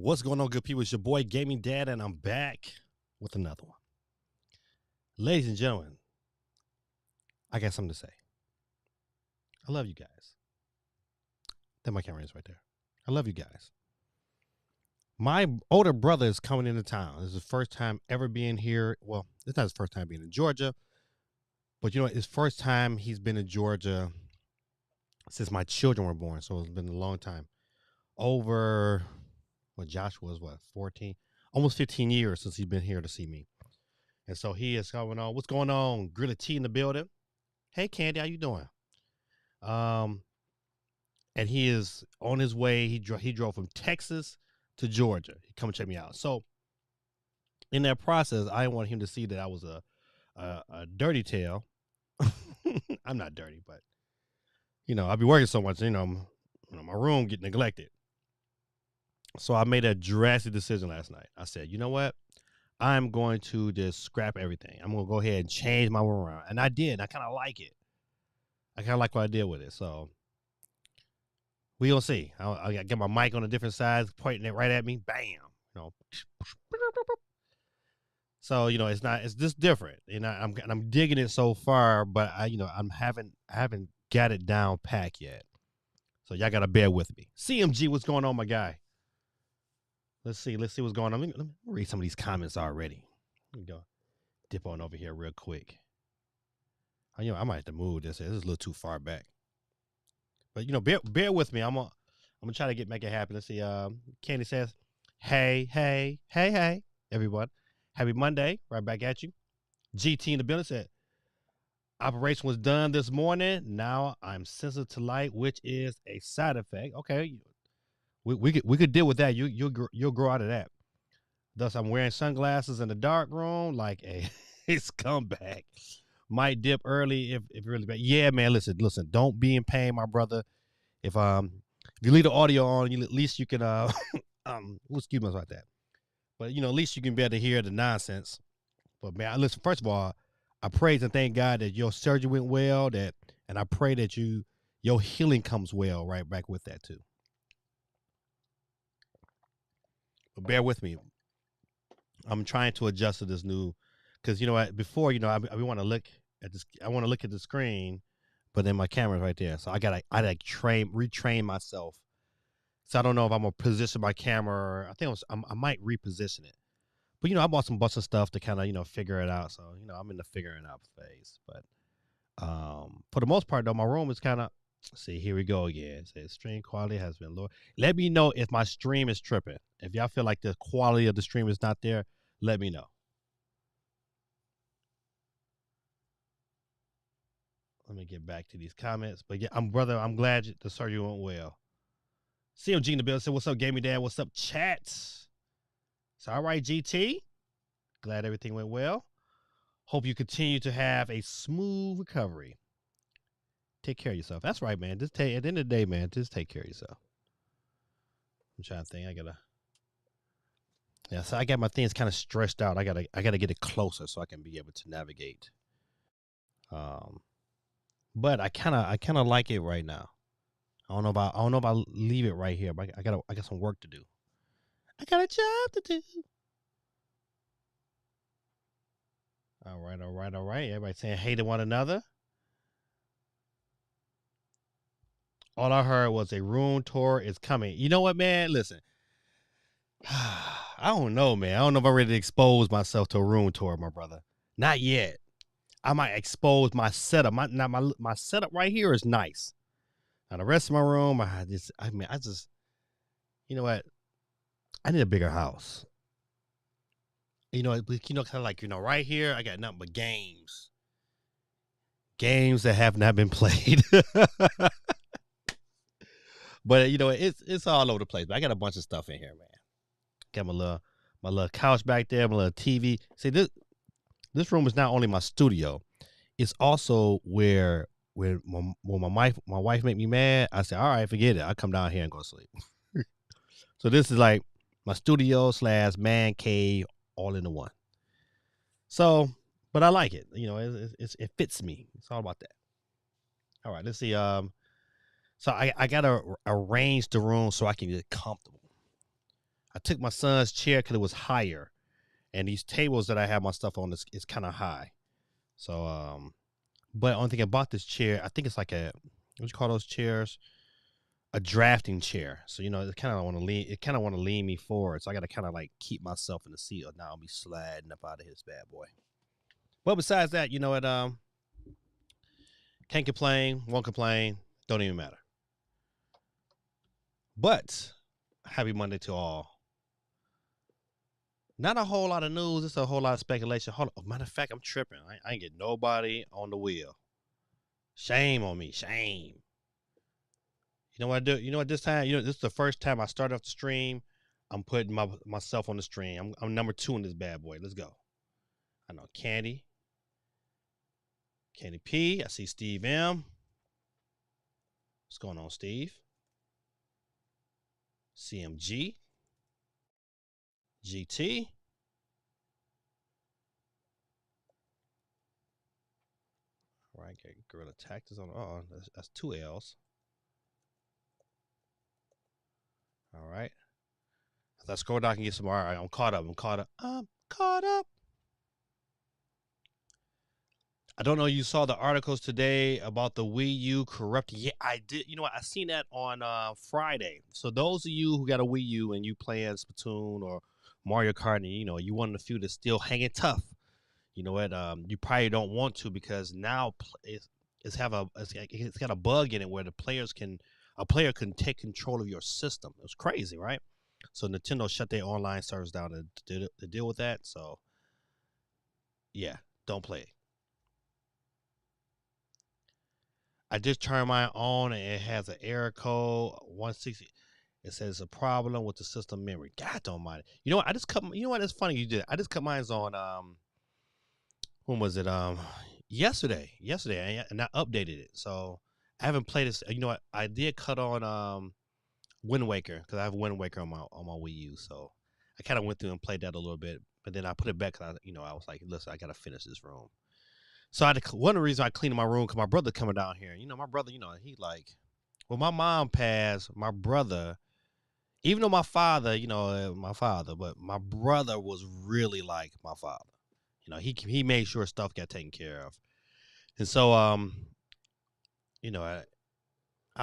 What's going on, good people? It's your boy Gaming Dad, and I'm back with another one. Ladies and gentlemen, I got something to say. I love you guys. There my camera is right there. I love you guys. My older brother is coming into town. This is his first time ever being here. Well, it's not his first time being in Georgia, but you know, his first time he's been in Georgia since my children were born. So it's been a long time. Over, well, Josh was 14? Almost 15 years since he's been here to see me. And so he is coming on. What's going on? Grilly T in the building. Hey, Candy, how you doing? And he is on his way. He drove from Texas to Georgia. He come check me out. So in that process, I want him to see that I was a dirty tail. I'm not dirty, but you know, I be working so much. You know, my room get neglected. So I made a drastic decision last night. I said, you know what? I'm going to just scrap everything. I'm going to go ahead and change my room around. And I did. I kind of like it. I kind of like what I did with it. So we gonna see. I get my mic on a different side, pointing it right at me. Bam. You know. So you know, it's just different. And I'm digging it so far, but I haven't got it down pat yet. So y'all gotta bear with me. CMG, what's going on, my guy? Let's see what's going on. Let me read some of these comments already. Let me go dip on over here real quick. I might have to move this. This is a little too far back. But you know, bear with me. I'm gonna try to make it happen. Let's see. Candy says, hey, everyone. Happy Monday. Right back at you. GT in the building said, operation was done this morning. Now I'm sensitive to light, which is a side effect. Okay. We could deal with that. You'll grow out of that. Thus, I'm wearing sunglasses in the dark room like a scumbag. Might dip early if really bad. Yeah, man. Listen. Don't be in pain, my brother. If you leave the audio on, at least you can excuse me about that. But you know, at least you can be able to hear the nonsense. But man, listen. First of all, I praise and thank God that your surgery went well. And I pray that your healing comes well. Right back with that too. But bear with me. I'm trying to adjust to this new, because you know what? Before, you know, I want to look at this. I want to look at the screen, but then my camera's right there. So I retrain myself. So I don't know if I'm gonna position my camera. I might reposition it. But you know, I bought some bunch of stuff to kind of figure it out. So you know, I'm in the figuring out phase. But for the most part, though, my room is kind of. See, here we go again. It says stream quality has been low. Let me know if my stream is tripping. If y'all feel like the quality of the stream is not there, let me know. Let me get back to these comments. But yeah, I'm glad the surgery went well. CMG in the building said, what's up, Gaming Dad? What's up, chat? It's all right, GT. Glad everything went well. Hope you continue to have a smooth recovery. Take care of yourself. That's right, man. At the end of the day, man, just take care of yourself. I'm trying to think. So I got my things kind of stretched out. I gotta get it closer so I can be able to navigate. But I kind of like it right now. I don't know if I leave it right here, but I got some work to do. I got a job to do. All right. Everybody saying hey to one another. All I heard was a room tour is coming. You know what, man? Listen. I don't know, man. I don't know if I'm ready to expose myself to a room tour, my brother. Not yet. I might expose my setup. My setup right here is nice. Now the rest of my room, I just, you know what? I need a bigger house. You know, kind of like, right here, I got nothing but games that have not been played. But you know, it's all over the place. But I got a bunch of stuff in here, man. Got my little couch back there, my little TV. See, this room is not only my studio, it's also where my wife make me mad. I say, all right, forget it. I come down here and go to sleep. So this is like my studio / man cave all into one. So, but I like it. You know, it fits me. It's all about that. All right, let's see. So I gotta arrange the room so I can get comfortable. I took my son's chair because it was higher, and these tables that I have my stuff on is kind of high. So but only thing about this chair, I think it's like a, what you call those chairs? A drafting chair. So it kind of want to lean. It kind of want to lean me forward. So I got to kind of like keep myself in the seat, or now I'll be sliding up out of his bad boy. But besides that, can't complain, won't complain, don't even matter. But happy Monday to all. Not a whole lot of news. It's a whole lot of speculation. Matter of fact, I'm tripping. I ain't get nobody on the wheel. Shame on me. Shame. You know what I do? You know what, this time, this is the first time I start off the stream. I'm putting myself on the stream. I'm number 2 in this bad boy. Let's go. I know Candy P. I see Steve M. What's going on, Steve? CMG. GT. All right, get Gorilla Tactics on. Oh, that's 2 L's. All right. As I scroll down and get some more. All right, I'm caught up. I don't know. You saw the articles today about the Wii U corrupted. Yeah, I did. You know what? I seen that on Friday. So those of you who got a Wii U and you playing Splatoon or Mario Kart, and you one of the few that's still hanging tough. You know what? You probably don't want to, because now it's got a bug in it where a player can take control of your system. It's crazy, right? So Nintendo shut their online servers down to deal with that. So yeah, don't play it. I just turned mine on and it has an error code 160. It says a problem with the system memory. God don't mind it. You know what? You know what? It's funny you did. I just cut mine on when was it? Yesterday, and I updated it. So I haven't played this. You know what? I did cut on Wind Waker, because I have Wind Waker on my Wii U. So I kind of went through and played that a little bit, but then I put it back because I was like, listen, I gotta finish this room. So one of the reasons I cleaned my room, because my brother coming down here. My brother, he like, well, my mom passed. My brother, even though my father, but my brother was really like my father. He made sure stuff got taken care of. And so, I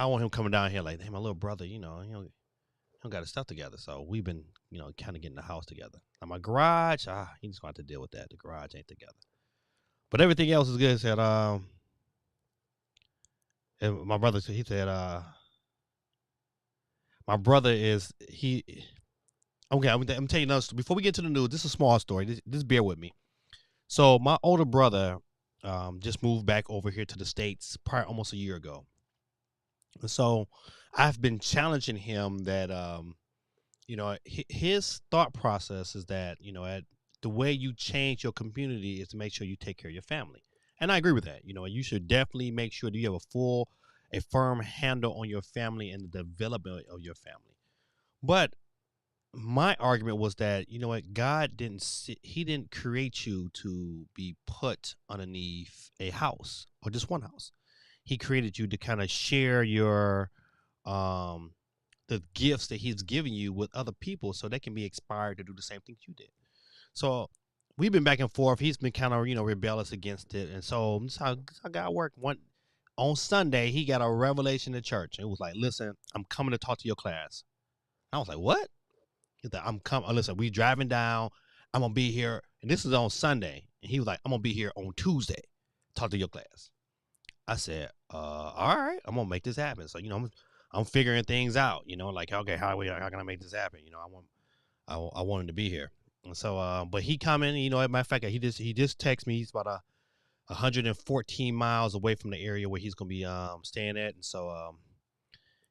want him coming down here like, hey, my little brother, he don't got his stuff together. So we've been, kind of getting the house together. Now my garage, he's going to have to deal with that. The garage ain't together. But everything else is good. He said, and my brother, he said, my brother is, okay, I'm telling you another story. Before we get to the news, this is a small story. Just bear with me. So my older brother just moved back over here to the States almost a year ago. And so I've been challenging him that, his thought process is that, the way you change your community is to make sure you take care of your family. And I agree with that. You should definitely make sure that you have a firm handle on your family and the development of your family. But my argument was that, God he didn't create you to be put underneath a house or just one house. He created you to kind of share your the gifts that he's giving you with other people, so they can be inspired to do the same things you did. So we've been back and forth. He's been kind of rebellious against it, and so this is how God worked. On Sunday, he got a revelation in church. It was like, listen, I'm coming to talk to your class. I was like, what? He's like, I'm coming. Listen, we driving down. I'm gonna be here, and this is on Sunday. And he was like, I'm gonna be here on Tuesday. Talk to your class. I said, all right, I'm gonna make this happen. So I'm figuring things out. Like, okay, how can I make this happen? I want him to be here. And so, but he coming. As a matter of fact, he just texted me. He's about 114 miles away from the area where he's gonna be staying at, and so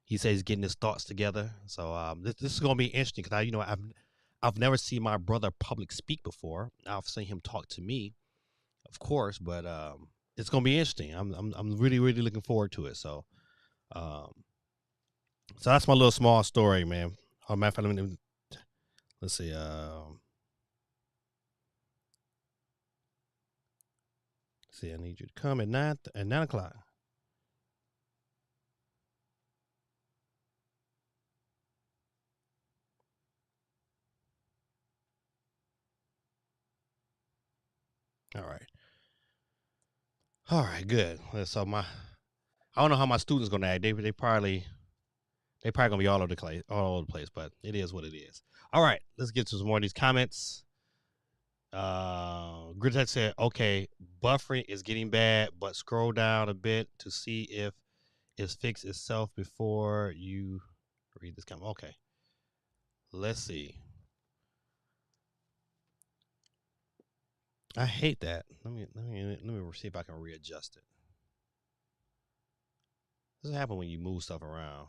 he says he's getting his thoughts together. So this is gonna be interesting, because I've never seen my brother public speak before. I've seen him talk to me, of course, but it's gonna be interesting. I'm really, really looking forward to it. So so that's my little small story, man. Oh, matter of fact, let's see. See, I need you to come at 9 o'clock. All right. All right, good. So I don't know how my students gonna act. They probably gonna be all over the place, but it is what it is. All right, let's get to some more of these comments. Gritech said, okay, buffering is getting bad, but scroll down a bit to see if it's fixed itself before you read this comment. Okay. Let's see. I hate that. Let me see if I can readjust it. This happens when you move stuff around.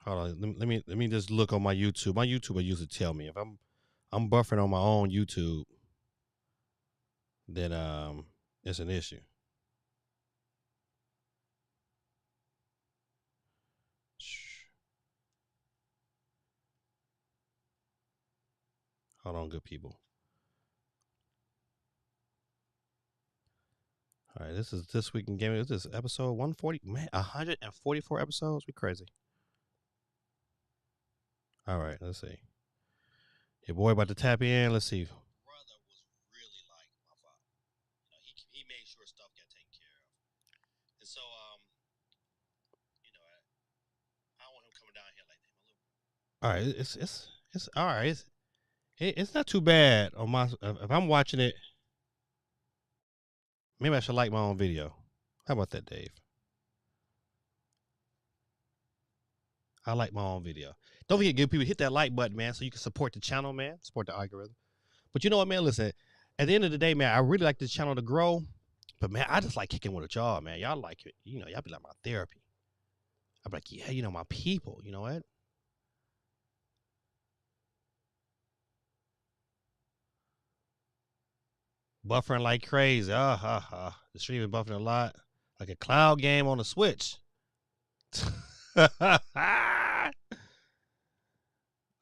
Hold on. Let me just look on my YouTube. My YouTube will usually tell me if I'm buffering on my own YouTube, then it's an issue. Hold on, good people. All right, this is This Week in Gaming. This is episode 140. Man, 144 episodes. We crazy. All right, let's see. Your boy about to tap in. Let's see. Brother was really like my father. He made sure stuff got taken care of. And so I don't want him coming down here like that. All right, it's all right. It's not too bad on my. If I'm watching it, maybe I should like my own video. How about that, Dave? I like my own video. Don't forget, give people hit that like button, man, so you can support the channel, man. Support the algorithm. But you know what, man? Listen, at the end of the day, man, I really like this channel to grow. But man, I just like kicking with y'all, man. Y'all like it, y'all be like my therapy. I'm like, yeah, my people. You know what? Buffering like crazy. The stream is buffering a lot. Like a cloud game on the Switch.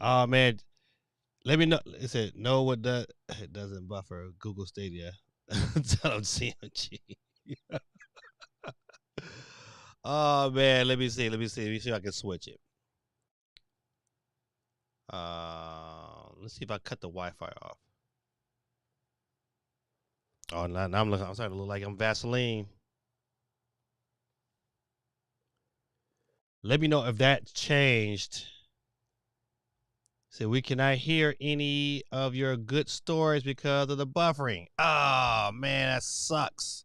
Oh man. Let me know. It said no what does it doesn't buffer Google Stadia. Tell them CMG. Oh man, let me see. Let me see if I can switch it. Let's see if I cut the Wi-Fi off. Oh, now I'm starting to look like I'm Vaseline. Let me know if that changed. So we cannot hear any of your good stories because of the buffering. Oh man, that sucks.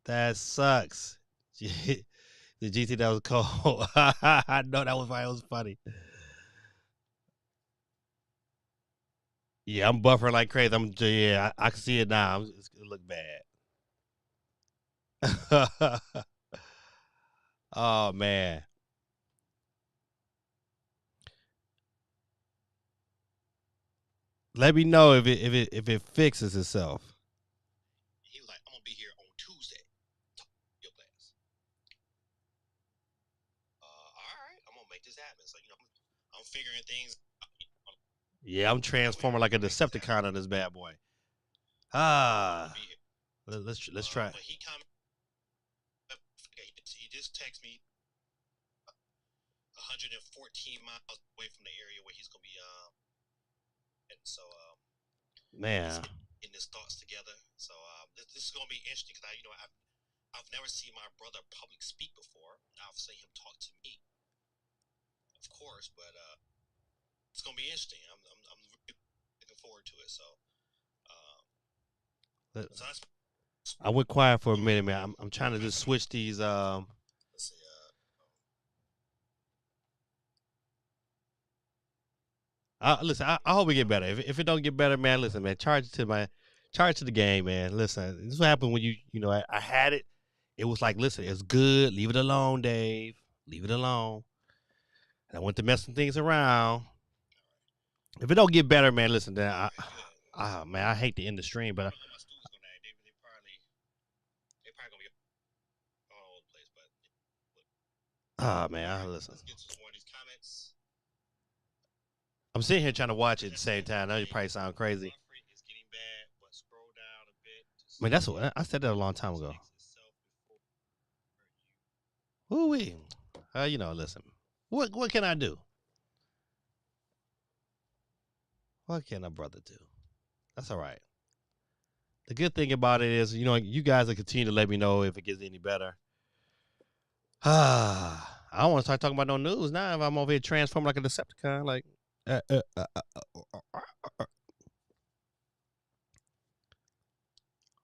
That sucks. The GT that was cold. I know that was why it was funny. Yeah, I'm buffering like crazy. I can see it now. It's gonna look bad. Oh man. Let me know if it fixes itself. He was like, I'm gonna be here on Tuesday. Your class. All right, I'm gonna make this happen. So I'm figuring things. Yeah, I'm transforming like a Decepticon on this bad boy. Let's try. But he just texted me 114 miles away from the area where he's gonna be and so man, getting his thoughts together. So this is gonna be interesting because I've never seen my brother public speak before. I've seen him talk to me, of course, but it's gonna be interesting. I'm really looking forward to it. So I went quiet for a minute, man. I'm trying to just switch these. Let's see. Listen, I hope we get better. If it don't get better, man, listen, man, charge to the game, man. Listen, this is what happened when I had it. It was like, listen, it's good. Leave it alone, Dave. Leave it alone. And I went to messing things around. If it don't get better, man, listen, then man, I hate to end the stream, but man, listen. I'm sitting here trying to watch it at the same time. I know you probably sound crazy. I mean, that's what I said that a long time ago. Ooh-wee. Listen. What can I do? What can a brother do? That's all right. The good thing about it is, you guys will continue to let me know if it gets any better. I don't want to start talking about no news now if I'm over here transforming like a Decepticon. Like,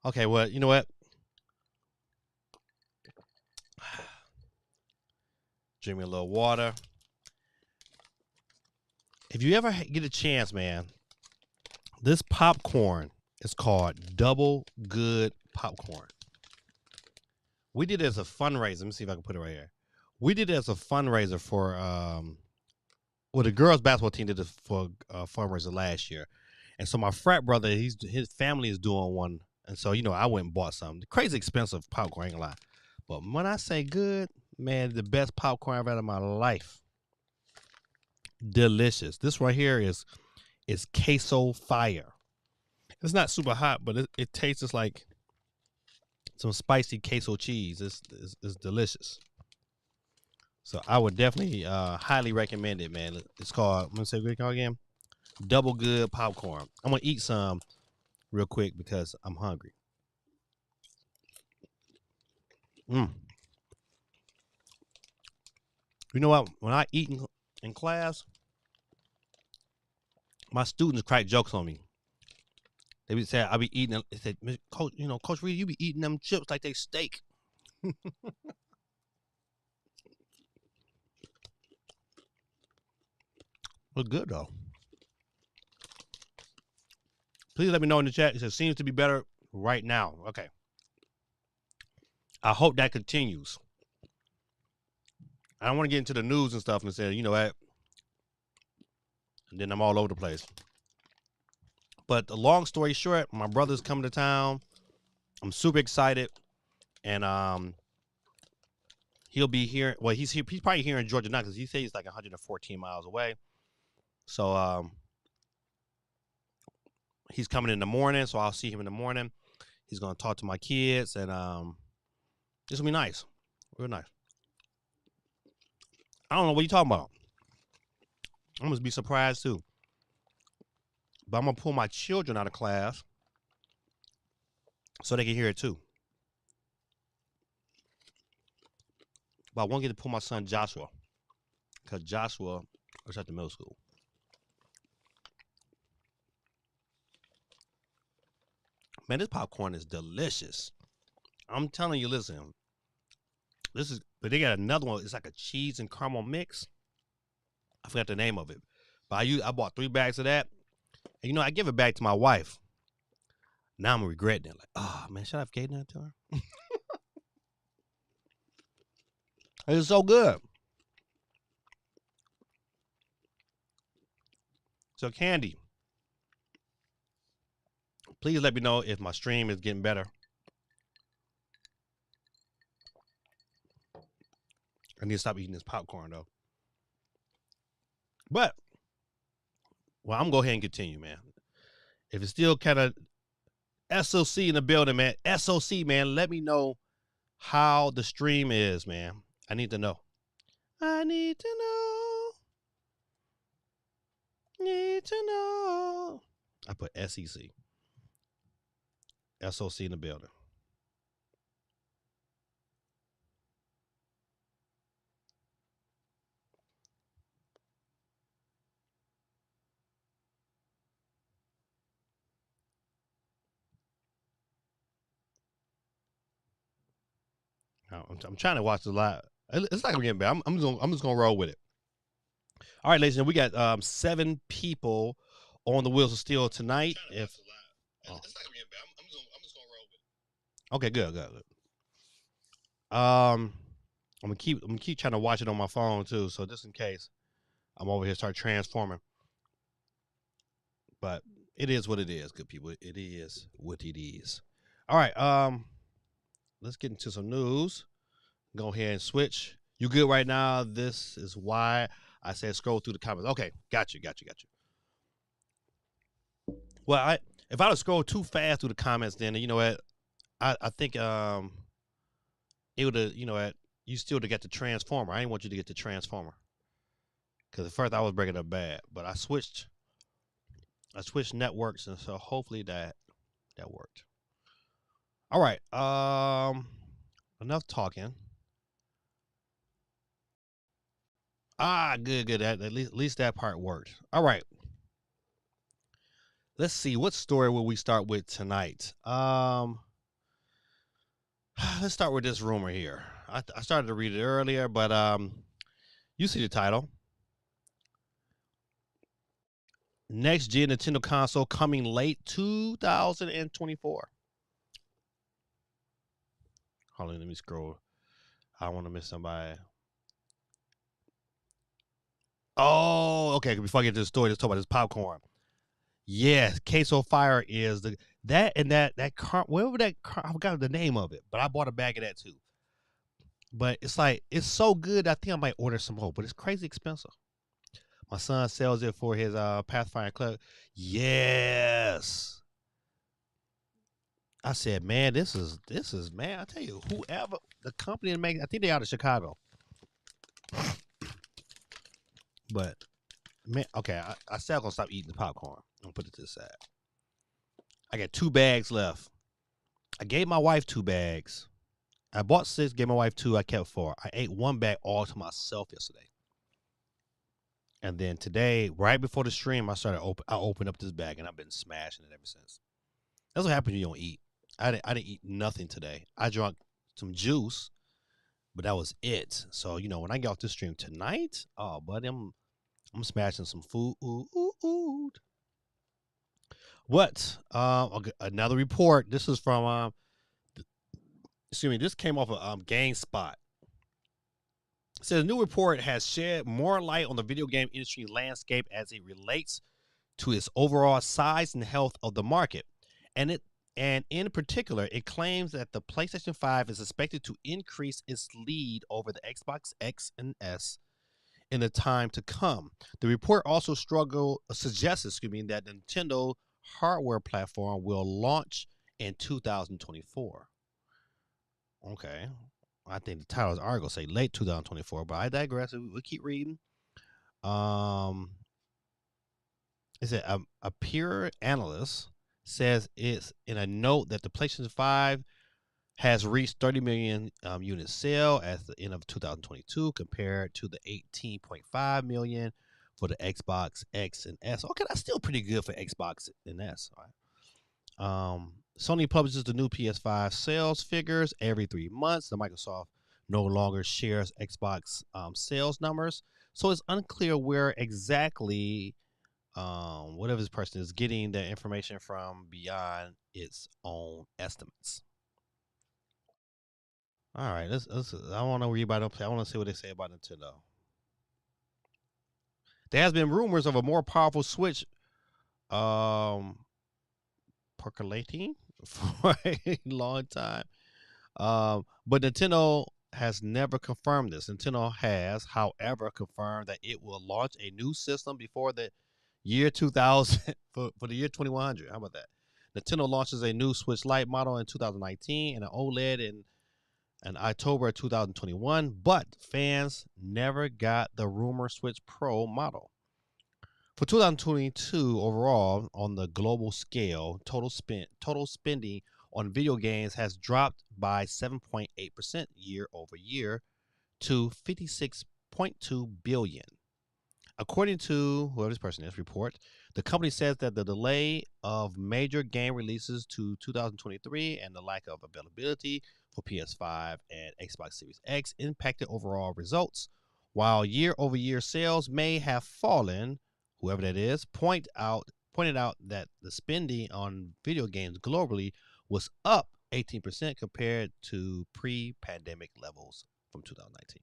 okay, well, you know what? Drink me a little water. If you ever get a chance, man, this popcorn is called Double Good Popcorn. We did it as a fundraiser. Let me see if I can put it right here. We did it as a fundraiser for, the girls' basketball team did it for a fundraiser last year. And so my frat brother, his family is doing one. And so, I went and bought some. Crazy expensive popcorn, I ain't gonna lie. But when I say good, man, the best popcorn I've had in my life. Delicious. This right here is queso fire. It's not super hot, but it tastes just like some spicy queso cheese. It's delicious. So I would definitely highly recommend it, man. It's called, I'm gonna say what it's called again. Double Good Popcorn. I'm gonna eat some real quick because I'm hungry. You know what? When I eat in class, my students crack jokes on me. They would say I be eating them. They said, Coach, Coach Reed, you be eating them chips like they steak. Look good though. Please let me know in the chat. It says seems to be better right now. Okay. I hope that continues. I don't want to get into the news and stuff and say, you know what? And then I'm all over the place. But the long story short, my brother's coming to town. I'm super excited. And he'll be here. Well, he's probably here in Georgia now because he says he's like 114 miles away. So he's coming in the morning, so I'll see him in the morning. He's gonna talk to my kids, and it's gonna be nice, real nice. I don't know what you're talking about. I'm gonna be surprised too. But I'm gonna pull my children out of class so they can hear it too. But I won't get to pull my son Joshua because Joshua is at the middle school. Man, this popcorn is delicious. I'm telling you, listen. But they got another one. It's like a cheese and caramel mix. I forgot the name of it. But I bought 3 bags of that. And, I give it back to my wife. Now I'm regretting it. Like, oh, man, should I have given that to her? It's so good. So, Candy, please let me know if my stream is getting better. I need to stop eating this popcorn, though. But, well, I'm going to go ahead and continue, man. If it's still kind of SOC in the building, man, SOC, man, let me know how the stream is, man. I need to know. I need to know. Need to know. I put SEC. SOC in the building. I'm trying to watch the live. It's not gonna get bad. I'm just gonna roll with it. All right, ladies and gentlemen, we got 7 people on the Wheels of Steel tonight. It's not gonna get bad. I'm just gonna roll with it. Okay, good. I'm gonna keep trying to watch it on my phone too, so just in case I'm over here start transforming. But it is what it is, good people. It is what it is. All right, let's get into some news. Go ahead and switch. You good right now? This is why I said scroll through the comments. Okay, got you. Well, if I would scroll too fast through the comments, then you know what? I think it would have, you still would have got the Transformer. I didn't want you to get the Transformer because at first I was breaking up bad, but I switched I switched networks, and so hopefully that worked. All right. Enough talking. Good, good. At least that part worked. All right. Let's see. What story will we start with tonight? Let's start with this rumor here. I started to read it earlier, but you see the title. Next gen Nintendo console coming late 2024. Hold on, let me scroll. I don't want to miss somebody. Oh, okay. Before I get to the story, let's talk about this popcorn. Yes, Queso Fire is that car, whatever that car, I forgot the name of it, but I bought a bag of that too. But it's like it's so good. I think I might order some more, but it's crazy expensive. My son sells it for his Pathfinder Club. Yes. I said, man, this is man. I tell you, whoever the company that makes, I think they out of Chicago. But man, okay, I said I'm gonna stop eating the popcorn. I'm gonna put it to the side. I got 2 bags left. I gave my wife 2 bags. I bought 6, gave my wife 2. I kept 4. I ate 1 bag all to myself yesterday. And then today, right before the stream, I opened up this bag and I've been smashing it ever since. That's what happens when you don't eat. I didn't eat nothing today. I drank some juice, but that was it. So, when I get off this stream tonight, oh buddy, I'm smashing some food. What? Okay, another report. This is from this came off of GameSpot. It says a new report has shed more light on the video game industry landscape as it relates to its overall size and health of the market. And in particular, it claims that the PlayStation 5 is expected to increase its lead over the Xbox X and S in the time to come. The report also suggests that the Nintendo hardware platform will launch in 2024. Okay. I think the title's article say late 2024, but I digress. We'll keep reading. It said a peer analyst says it's in a note that the PlayStation 5 has reached 30 million units sale at the end of 2022 compared to the 18.5 million for the Xbox X and S. Okay, that's still pretty good for Xbox and S. All right. Sony publishes the new PS5 sales figures every 3 months. The Microsoft no longer shares Xbox sales numbers, so it's unclear where exactly whatever this person is getting the information from beyond its own estimates. All right, let's I want to read about them. I want to see what they say about Nintendo. There has been rumors of a more powerful Switch percolating for a long time. But Nintendo has never confirmed this. Nintendo has, however, confirmed that it will launch a new system before the year 2000 for the year 2100. How about that? Nintendo launches a new Switch Lite model in 2019 and an OLED in October 2021, but fans never got the rumored Switch Pro model. For 2022 overall, on the global scale, total spending on video games has dropped by 7.8% year over year to $56.2 billion. According to whoever this person is report, the company says that the delay of major game releases to 2023 and the lack of availability for PS5 and Xbox Series X impacted overall results. While year-over-year sales may have fallen, whoever that is pointed out that the spending on video games globally was up 18% compared to pre-pandemic levels from 2019.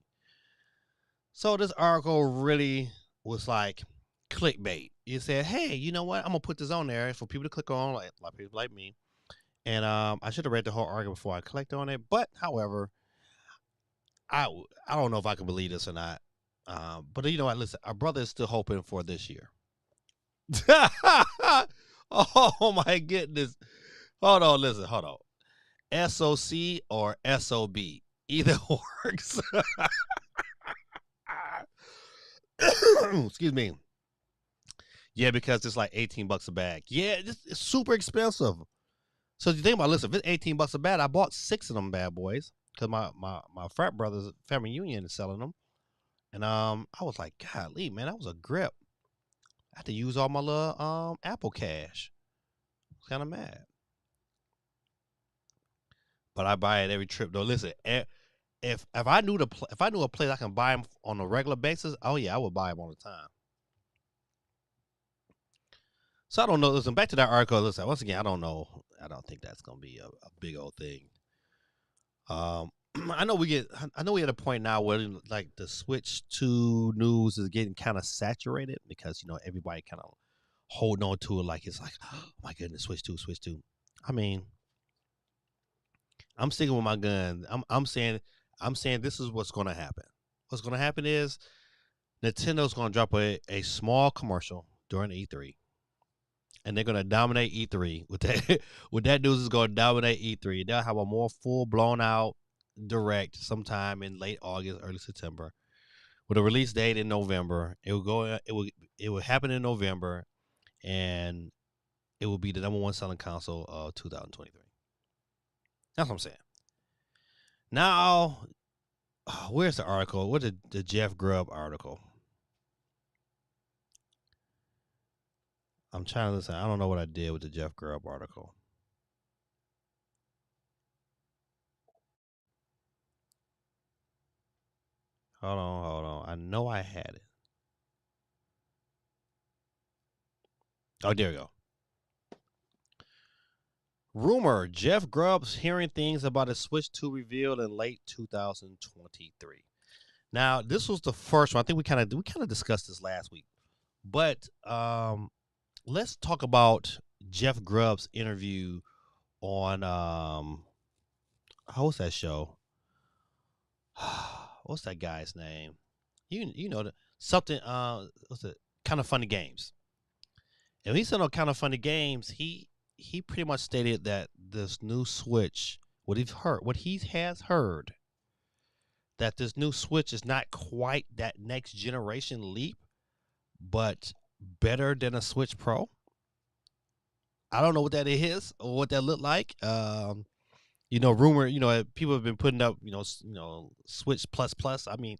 So this article really was like clickbait. It said, "Hey, you know what? I'm gonna put this on there for people to click on, like a lot of people like me." And I should have read the whole article before I clicked on it. But however, I don't know if I can believe this or not. But you know what? Listen, our brother is still hoping for this year. Oh my goodness! Hold on. SOC or SOB, either works. Excuse me. Yeah, because it's like $18 a bag. Yeah, it's super expensive. So you think about, listen, if it's $18 a bag, I bought 6 of them bad boys because my frat brother's family union is selling them, and I was like, golly, man, that was a grip. I had to use all my little Apple Cash. I was kind of mad, but I buy it every trip though. Listen, if I knew if I knew a place I can buy them on a regular basis, oh yeah, I would buy them all the time. So I don't know. Listen, back to that article. Listen, once again, I don't know. I don't think that's gonna be a big old thing. Um, I know we get. I know we at a point now where like the Switch 2 news is getting kind of saturated because everybody kind of holding on to it like it's like, oh my goodness, Switch 2, Switch 2. I mean, I'm sticking with my gun. I'm saying this is what's going to happen. What's going to happen is Nintendo's going to drop a small commercial during E3, and they're going to dominate E3 with that. With that news is going to dominate E3. They'll have a more full blown out direct sometime in late August, early September, with a release date in November. It will go. It will happen in November, and it will be the number one selling console of 2023. That's what I'm saying. Now, where's the article? What's the Jeff Grubb article? I'm trying to listen. I don't know what I did with the Jeff Grubb article. Hold on. I know I had it. Oh, there we go. Rumor: Jeff Grubb's hearing things about a Switch 2 revealed in late 2023. Now, this was the first one. I think we kind of discussed this last week, but let's talk about Jeff Grubb's interview on what's that show? What's that guy's name? You know something what's it? Kind of Funny Games. And he said on Kind of Funny Games, he pretty much stated that this new Switch, what he has heard, that this new Switch is not quite that next generation leap, but better than a Switch Pro. I don't know what that is or what that looked like. Rumor, people have been putting up, Switch Plus Plus. I mean,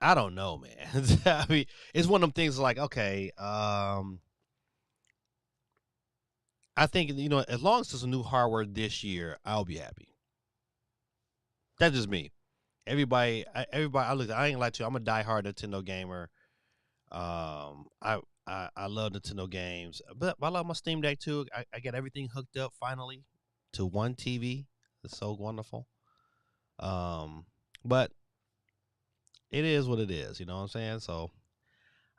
I don't know, man. I mean, it's one of them things like, okay, I think, as long as there's a new hardware this year, I'll be happy. That's just me. I ain't like to. I'm a diehard Nintendo gamer. I love Nintendo games, but I love my Steam Deck too. I got everything hooked up finally to one TV. It's so wonderful. But it is what it is. You know what I'm saying? So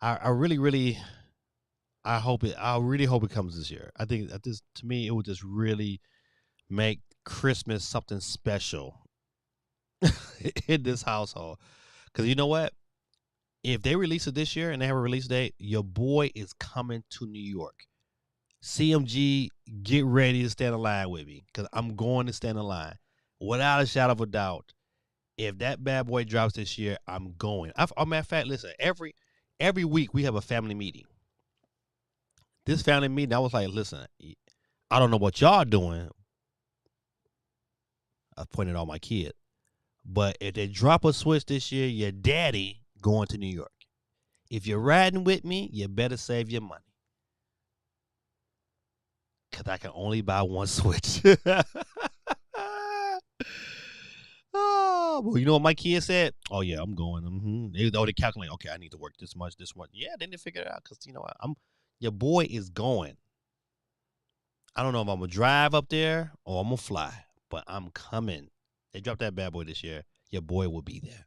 I really, really, I really hope it comes this year. I think that this, to me, it would just really make Christmas something special in this household. Because you know what? If they release it this year and they have a release date, your boy is coming to New York. CMG, get ready to stand in line with me because I'm going to stand in line. Without a shadow of a doubt, if that bad boy drops this year, I'm going. Matter of fact, listen, every week we have a family meeting. This family meeting, I was like, listen, I don't know what y'all doing. I pointed out my kid. But if they drop a Switch this year, your daddy going to New York. If you're riding with me, you better save your money. Because I can only buy one Switch. Oh, well, you know what my kid said? Oh, yeah, I'm going. They calculate, okay, I need to work this much. Yeah, then they figure it out because, your boy is going. I don't know if I'm going to drive up there or I'm going to fly, but I'm coming. They dropped that bad boy this year. Your boy will be there.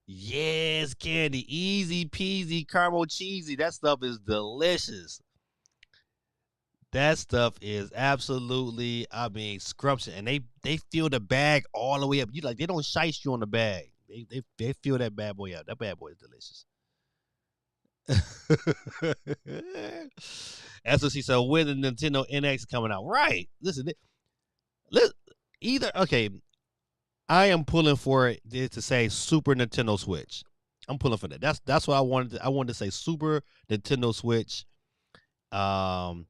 Yes, candy. Easy peasy, caramel cheesy. That stuff is delicious. That stuff is absolutely, I mean, scrumptious. And they fill the bag all the way up. You like, they don't shice you on the bag. They fill that bad boy up. That bad boy is delicious. That's what she said. When the Nintendo NX coming out, right? Listen, either okay. I am pulling for it to say Super Nintendo Switch. I'm pulling for that. That's what I wanted. I wanted to say Super Nintendo Switch. Um,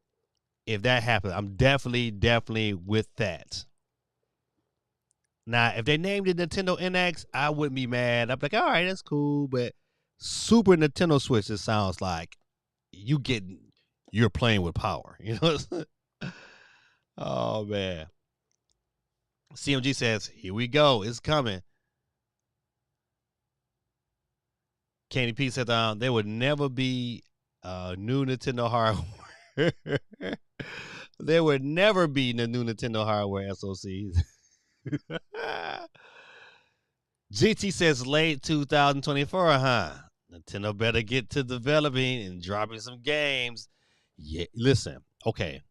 if that happens, I'm definitely with that. Now, if they named it Nintendo NX, I wouldn't be mad. I'd be like, all right, that's cool. But Super Nintendo Switch, it sounds like you're playing with power. You know. Oh man. CMG says, here we go. It's coming. Candy P said there would never be new Nintendo hardware. There would never be the new Nintendo hardware SoCs. GT says late 2024, huh? Nintendo better get to developing and dropping some games. Yeah, listen, okay.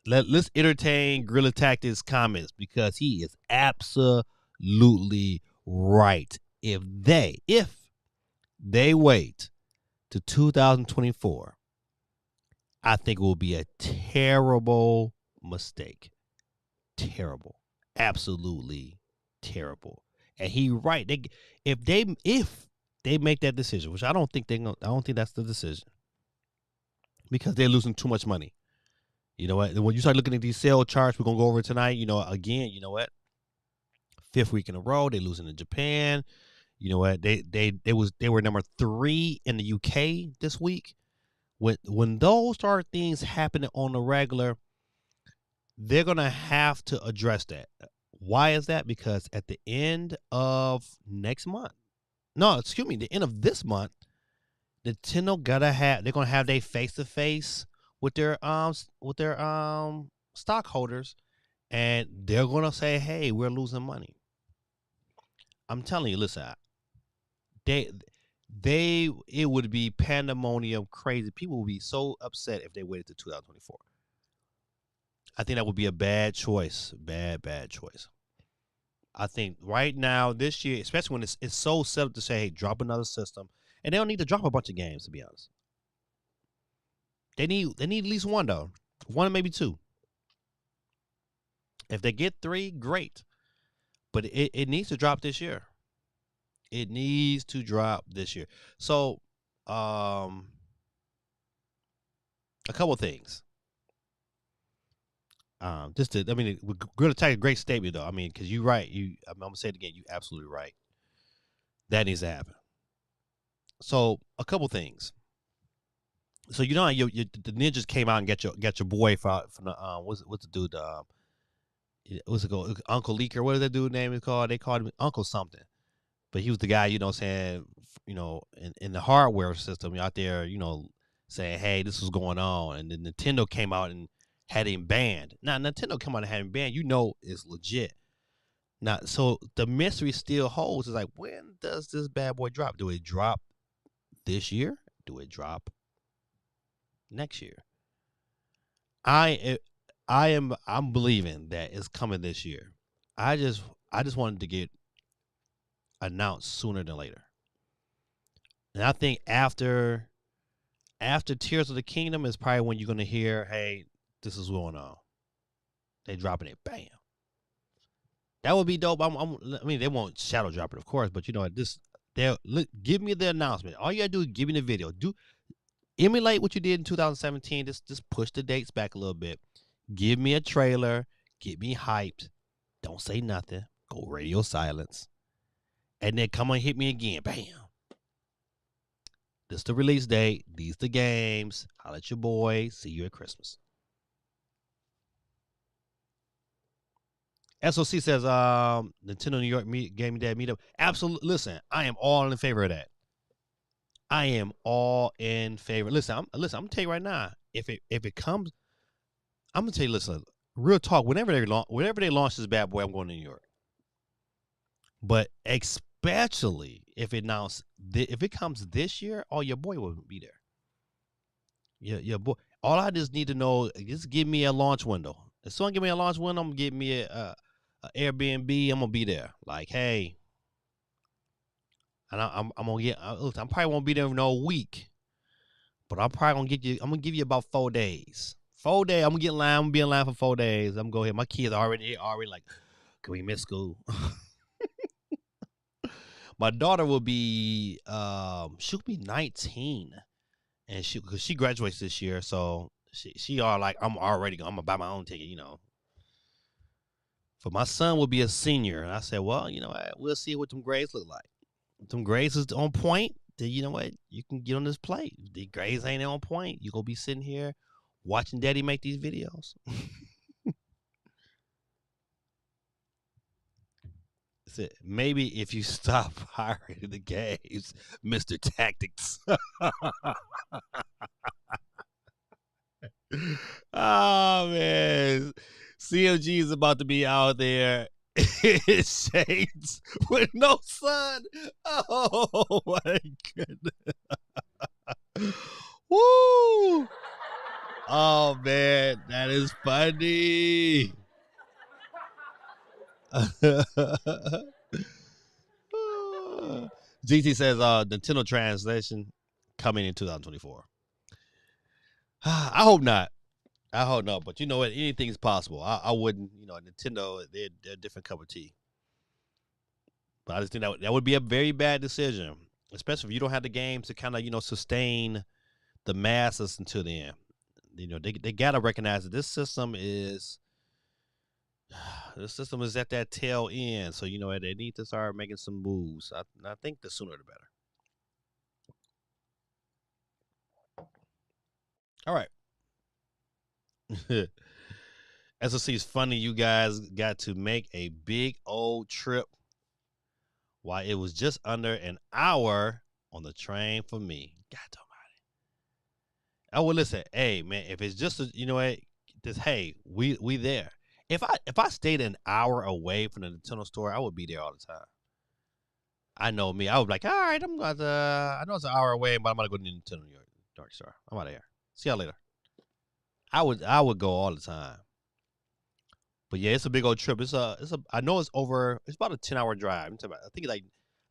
Let's entertain Gorilla Tactics comments because he is absolutely right. If they wait to 2024, I think it will be a terrible mistake. Terrible. Absolutely terrible. And he right. If they make that decision, which I don't think I don't think that's the decision. Because they're losing too much money. You know what? When you start looking at these sale charts, we're gonna go over tonight. You know, again, you know what? 5th week in a row, they're losing to Japan. You know what? They were number 3 in the UK this week. When those sort of things happening on the regular, they're gonna have to address that. Why is that? Because at the end of next month, no, excuse me, the end of this month, Nintendo they're gonna have their face to face with their stockholders, and they're gonna say, hey, we're losing money. I'm telling you, listen, it would be pandemonium, crazy. People would be so upset if they waited to 2024. I think that would be a bad choice. Bad choice. I think right now, this year, especially when it's so set up to say, hey, drop another system. And they don't need to drop a bunch of games, to be honest. They need at least one, though. One, maybe two. If they get 3, great. But it needs to drop this year. It needs to drop this year. So, a couple of things. We're going to take a great statement, though. I mean, because you're right. I'm going to say it again. You're absolutely right. That needs to happen. So, a couple things. So you know the ninjas came out and get your boy from the what's the dude what's it called, Uncle Leaker, what is that dude name is called? They called him Uncle something, but he was the guy, you know, saying, you know, in the hardware system out there, you know, saying, hey, this was going on, and then Nintendo came out and had him banned. Now Nintendo come out and had him banned, you know, it's legit. Now, so the mystery still holds. It's like, when does this bad boy drop? Do it drop this year? Do it drop next year? I'm believing that it's coming this year. I just wanted to get announced sooner than later. And I think after Tears of the Kingdom is probably when you're gonna hear, hey, this is going on. They dropping it, bam. That would be dope. I mean, they won't shadow drop it, of course, but you know, give me the announcement. All you gotta do is give me the video. Emulate what you did in 2017. Just push the dates back a little bit. Give me a trailer. Get me hyped. Don't say nothing. Go radio silence. And then come and hit me again. Bam. This the release date. These the games. Holla at your boy. See you at Christmas. SOC says, Nintendo New York Gaming Day meetup. Absolutely. Listen, I am all in favor of that. I am all in favor. Listen, I'm gonna tell you right now. If it comes, I'm gonna tell you. Listen, real talk. Whenever they launch this bad boy, I'm going to New York. But especially if it comes this year, your boy will be there. Your boy. All I just need to know, just give me a launch window. If someone give me a launch window, I'm gonna give me a Airbnb. I'm gonna be there. Like, hey. And I'm gonna get. Look, I probably won't be there in a week, but I'm probably gonna give you about 4 days. 4 days. I'm gonna get in line. I'm gonna be in line for 4 days. I'm gonna go ahead. My kids are already like, we miss school? My daughter will be she'll be 19, and because she graduates this year, so she are like I'm gonna buy my own ticket, For my son will be a senior, and I said, well, we'll see what them grades look like. If them grades is on point, then you know what, you can get on this plate. If the grades ain't on point, you gonna be sitting here watching Daddy make these videos. Maybe if you stop hiring the games, Mr. Tactics. Oh man, CMG is about to be out there in shades with no sun. Oh my goodness. Woo! Oh man, that is funny. GT says Nintendo translation coming in 2024. I hope not. I hope not. But you know what? Anything's possible. I wouldn't, Nintendo, they're a different cup of tea. But I just think that would be a very bad decision, especially if you don't have the games to kind of, sustain the masses until the end. They got to recognize that this system is at that tail end. So, they need to start making some moves. I think the sooner the better. All right. SOC is funny. You guys got to make a big old trip while it was just under an hour on the train for me. God almighty. I would listen. Hey man, if it's just we there. If I stayed an hour away from the Nintendo store, I would be there all the time. I know me. I would be like, all right, I'm going to. I know it's an hour away, but I'm gonna go to the Nintendo Dark Star. I'm out of here. See y'all later. I would go all the time. But yeah, it's a big old trip. I know it's about a 10-hour drive. I think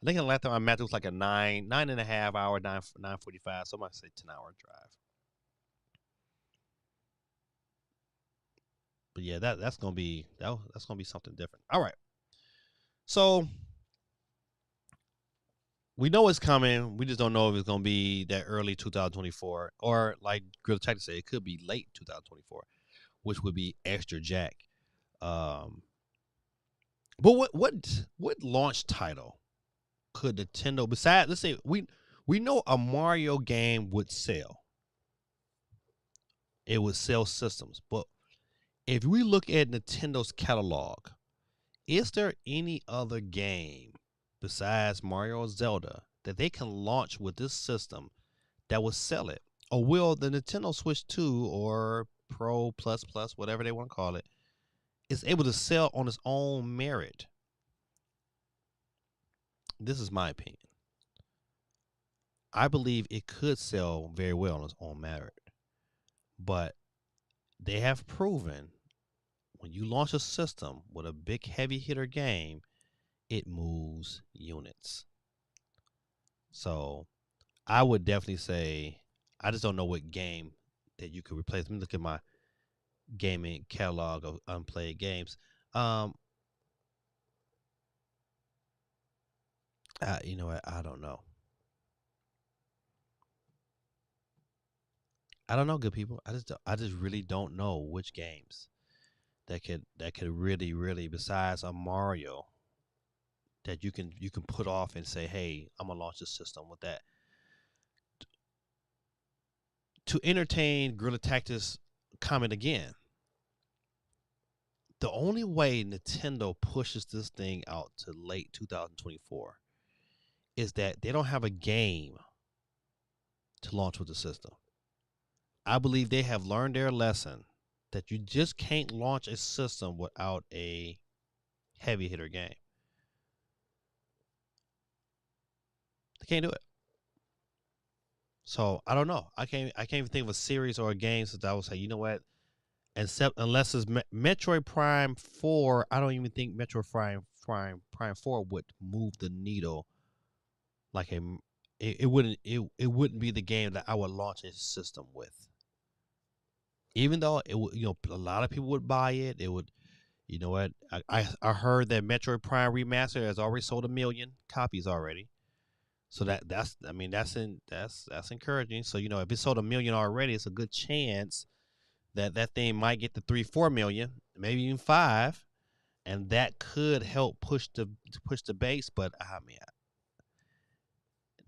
the last time I mapped it was like a 9.5 hour, 9:45. So I might say 10-hour drive. But yeah, that's gonna be something different. All right. So we know it's coming. We just don't know if it's gonna be that early 2024 or like Grill Tactics said, it could be late 2024, which would be extra jack. But what launch title could Nintendo, besides, let's say we know a Mario game would sell. It would sell systems, but if we look at Nintendo's catalog, is there any other game besides Mario or Zelda that they can launch with this system that will sell it? Or will the Nintendo Switch 2 or Pro Plus, whatever they want to call it, is able to sell on its own merit? This is my opinion. I believe it could sell very well on its own merit. But they have proven when you launch a system with a big heavy hitter game, it moves units. So I would definitely say, I just don't know what game that you could replace. Let me look at my gaming catalog of unplayed games. You know what? I don't know. I don't know, good people. I just really don't know which games that could really, besides a Mario, that you can put off and say, hey, I'm gonna launch a system with that. To entertain Guerrilla Tactics comment again, the only way Nintendo pushes this thing out to late 2024 is that they don't have a game to launch with the system. I believe they have learned their lesson that you just can't launch a system without a heavy hitter game. They can't do it. So I don't know. I can't even think of a series or a game that I would say, you know what? Except unless it's Metroid Prime 4, I don't even think Metroid Prime 4 would move the needle like it wouldn't be the game that I would launch a system with. Even though it would, a lot of people would buy it, You know what? I heard that Metroid Prime Remaster has already sold 1 million copies already. So that's I mean that's encouraging. So if it sold 1 million already, it's a good chance that that thing might get to 3-4 million, maybe even 5, and that could help push the base. But I mean,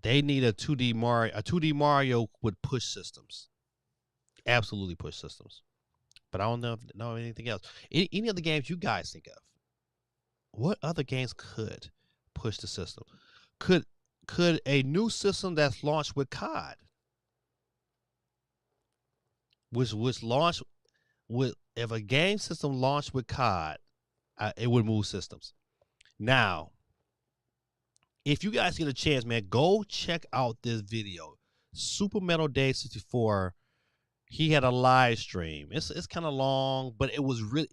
they need a 2D Mario. A 2D Mario would push systems, absolutely push systems. But I don't know anything else. Any other games you guys think of? What other games could push the system? Could could a new system that's launched with COD, which launched with if a game system launched with COD, it would move systems. Now, if you guys get a chance, man, go check out this video. Super Metal Day 64. He had a live stream. It's kind of long, but it was really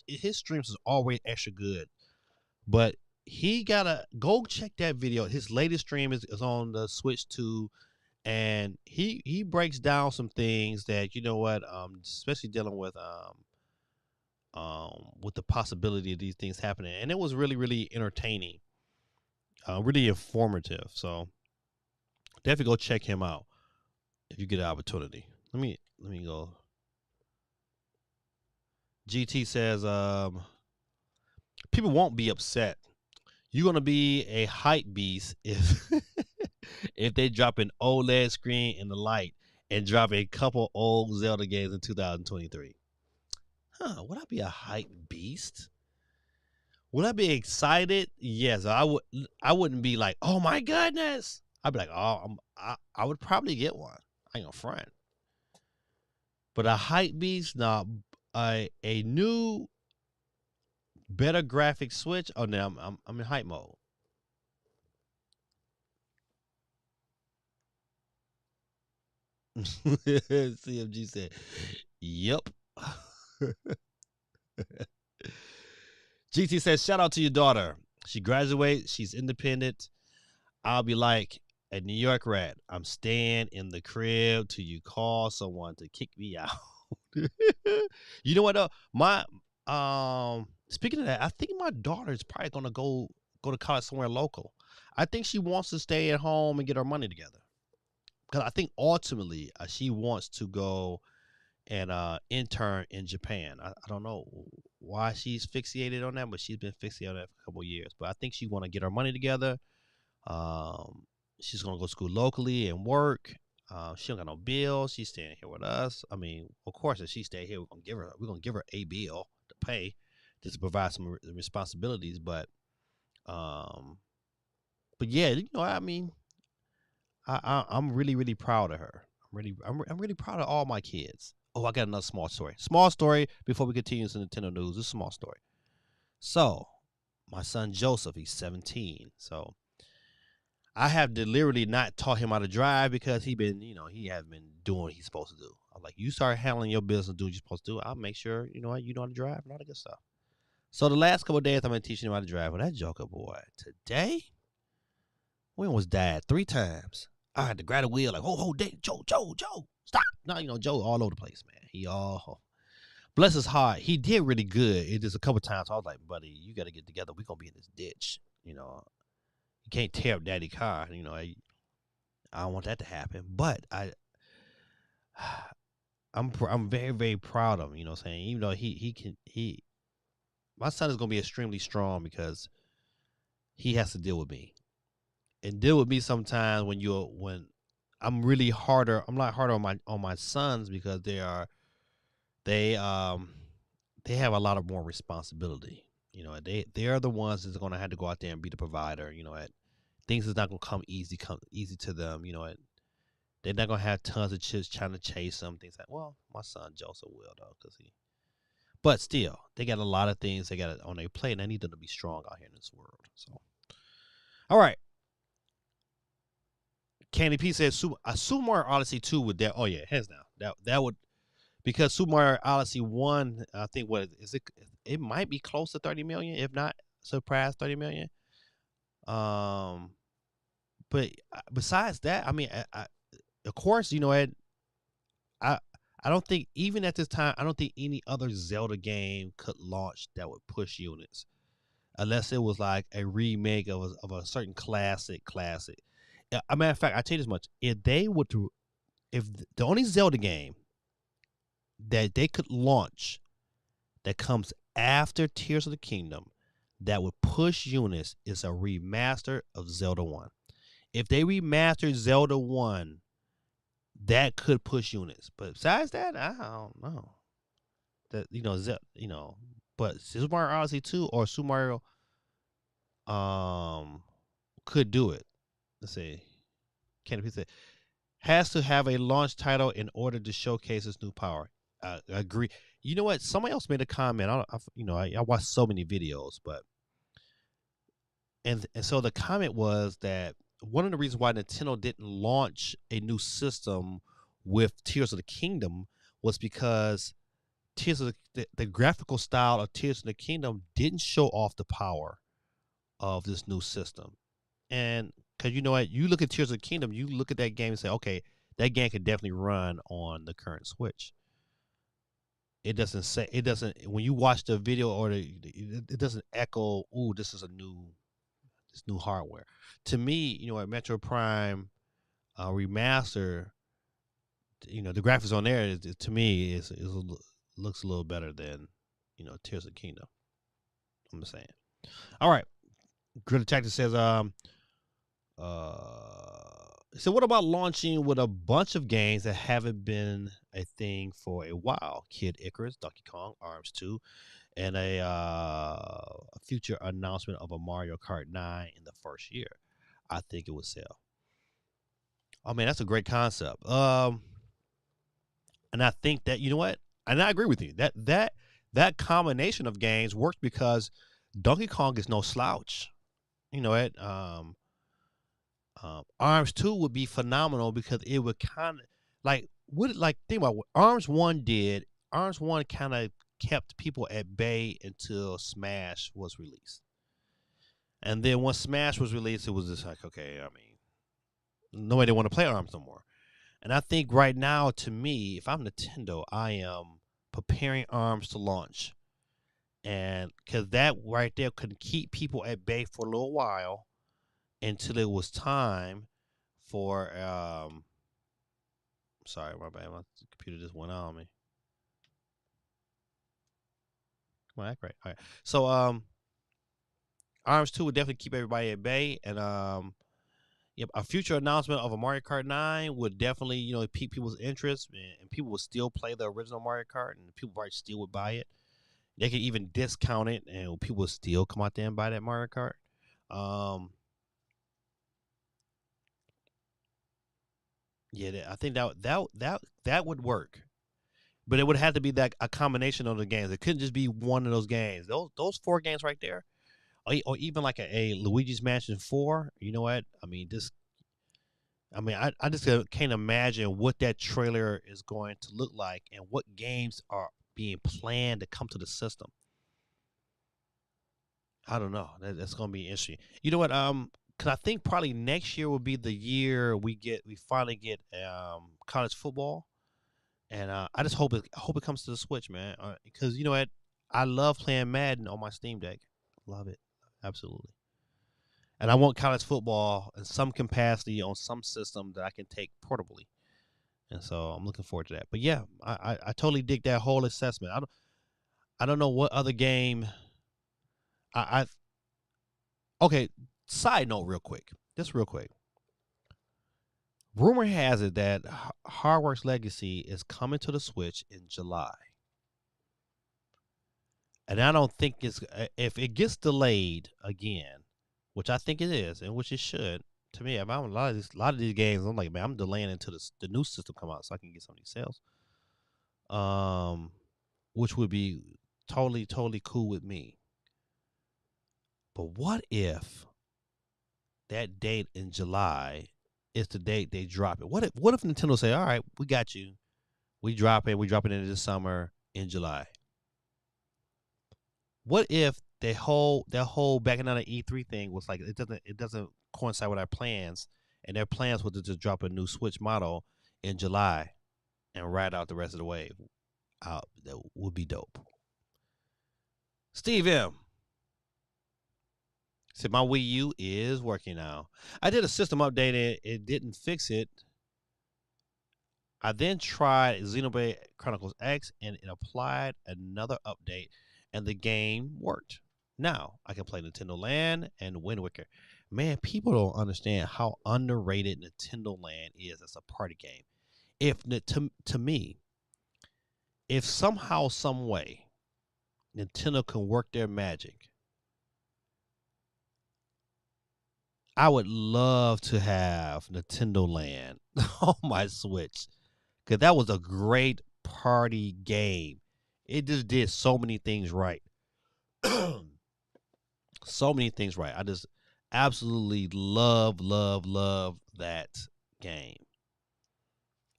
his streams is always extra good. But he gotta go check that video. His latest stream is on the Switch 2, and he breaks down some things that especially dealing with the possibility of these things happening, and it was really really entertaining, really informative. So definitely go check him out if you get an opportunity. Let me go. GT says people won't be upset. You're gonna be a hype beast if if they drop an OLED screen in the light and drop a couple old Zelda games in 2023. Huh? Would I be a hype beast? Would I be excited? Yes, I would. I wouldn't be like, oh my goodness. I'd be like, oh, I would probably get one. I ain't gonna front. But a hype beast, nah. A new, better graphic Switch. Oh, now I'm in hype mode. CMG said, "Yep." GT says, "Shout out to your daughter. She graduates. She's independent. I'll be like a New York rat. I'm staying in the crib till you call someone to kick me out." You know what? My speaking of that, I think my daughter is probably gonna go to college somewhere local. I think she wants to stay at home and get her money together because I think ultimately she wants to go and intern in Japan. I don't know why she's fixated on that, but she's been fixated on that for a couple of years. But I think she want to get her money together. Um, she's gonna go to school locally and work. She don't got no bills. She's staying here with us. I mean, of course, if she stay here, we're gonna give her a bill to pay, just to provide some responsibilities. Um, but yeah, I mean, I'm really really proud of her. I'm really proud of all my kids. Oh, I got another small story. Small story before we continue to Nintendo news. This is a small story. So, my son Joseph, he's 17. So I have deliberately not taught him how to drive because he hasn't been doing what he's supposed to do. I'm like, you start handling your business, do what you're supposed to do. I'll make sure you know how to drive and all that good stuff. So the last couple of days, I've been teaching him how to drive. Well, that joker boy today, we almost died 3 times. I had to grab the wheel like, oh, Joe, stop. No, Joe all over the place, man. He all bless his heart. He did really good. It just a couple times I was like, buddy, you got to get together. We're gonna be in this ditch. You can't tear up daddy car. I don't want that to happen. But I'm very very proud of him. What I'm saying, even though my son is gonna be extremely strong because he has to deal with me and deal with me sometimes when I'm really harder. I'm not harder on my sons because they they have a lot of more responsibility. They are the ones that's gonna have to go out there and be the provider. Things is not gonna come easy to them. They're not gonna have tons of chips trying to chase them. Things like, well, my son Joseph will though, but still, they got a lot of things they got on their plate, and they need them to be strong out here in this world. So, all right. Candy P says Super Mario Odyssey 2 would that. Oh yeah, hands down. That would, because Super Mario Odyssey 1, I think what is it? It might be close to 30 million, if not surpass 30 million. But besides that, I mean, of course, I I don't think even at this time, I don't think any other Zelda game could launch that would push units unless it was like a remake of a certain classic. A matter of fact, I tell you this much: if they would to, if the only Zelda game that they could launch that comes after Tears of the Kingdom that would push units is a remaster of Zelda 1. If they remastered Zelda 1, that could push units. But besides that, I don't know. That but Super Mario Odyssey 2 or Super Mario um could do it. Let's see. Canopy said has to have a launch title in order to showcase its new power. Agree. You know what? Somebody else made a comment. I watched so many videos, but and so the comment was that one of the reasons why Nintendo didn't launch a new system with Tears of the Kingdom was because Tears of the graphical style of Tears of the Kingdom didn't show off the power of this new system. And because you know what, you look at Tears of the Kingdom, you look at that game and say, okay, that game could definitely run on the current Switch. It doesn't when you watch the video or it doesn't echo, "Ooh, this new hardware." To me, a Metro Prime remaster, the graphics on there to me looks a little better than Tears of the Kingdom. I'm just saying. All right, Grid Detective says so what about launching with a bunch of games that haven't been a thing for a while? Kid Icarus, Donkey Kong, Arms 2, and a future announcement of a Mario Kart 9 in the first year. I think it would sell. I mean, that's a great concept. And I think that you know what, and I agree with you that combination of games works because Donkey Kong is no slouch. You know it. Arms 2 would be phenomenal because it would kind of think about what Arms 1 did. Arms 1 kind of kept people at bay until Smash was released. And then once Smash was released, it was just like, okay, I mean, nobody didn't want to play Arms no more. And I think right now, to me, if I'm Nintendo, I am preparing Arms to launch. And because that right there could keep people at bay for a little while until it was time for sorry, my bad, my computer just went on me. Come on, act right. All right. So Arms 2 would definitely keep everybody at bay, and a future announcement of a Mario Kart 9 would definitely, pique people's interest, and people would still play the original Mario Kart, and people probably still would buy it. They could even discount it, and people would still come out there and buy that Mario Kart. I think that would work, but it would have to be that a combination of the games. It couldn't just be one of those games. Those four games right there, or even like a Luigi's Mansion 4. You know what? I mean, I just can't imagine what that trailer is going to look like and what games are being planned to come to the system. I don't know. That's going to be interesting. You know what? Because I think probably next year will be the year we finally get college football, and I just hope it comes to the Switch, man. Because you know what? I love playing Madden on my Steam Deck. Love it, absolutely. And I want college football in some capacity on some system that I can take portably. And so I'm looking forward to that. But yeah, I totally dig that whole assessment. I don't know what other game I okay. Side note, just real quick. Rumor has it that Hogwarts Legacy is coming to the Switch in July, and I don't think if it gets delayed again, which I think it is, and which it should. To me, if I'm a lot of these games, I'm like, man, I'm delaying until the new system come out so I can get some of these sales. Which would be totally cool with me. But what if that date in July is the date they drop it? What if Nintendo say, all right, we got you. We drop it into the summer in July. What if that whole backing out of E3 thing was like it doesn't coincide with our plans, and their plans was to just drop a new Switch model in July. and ride out the rest of the wave. That would be dope. Steve M said my Wii U is working now. I did a system update. It didn't fix it. I then tried Xenoblade Chronicles X and it applied another update and the game worked. Now I can play Nintendo Land and Wind Waker. Man, people don't understand how underrated Nintendo Land is as a party game. If to me, if somehow, some way, Nintendo can work their magic, I would love to have Nintendo Land on my Switch because that was a great party game. It just did so many things right. So many things right. I just absolutely love that game.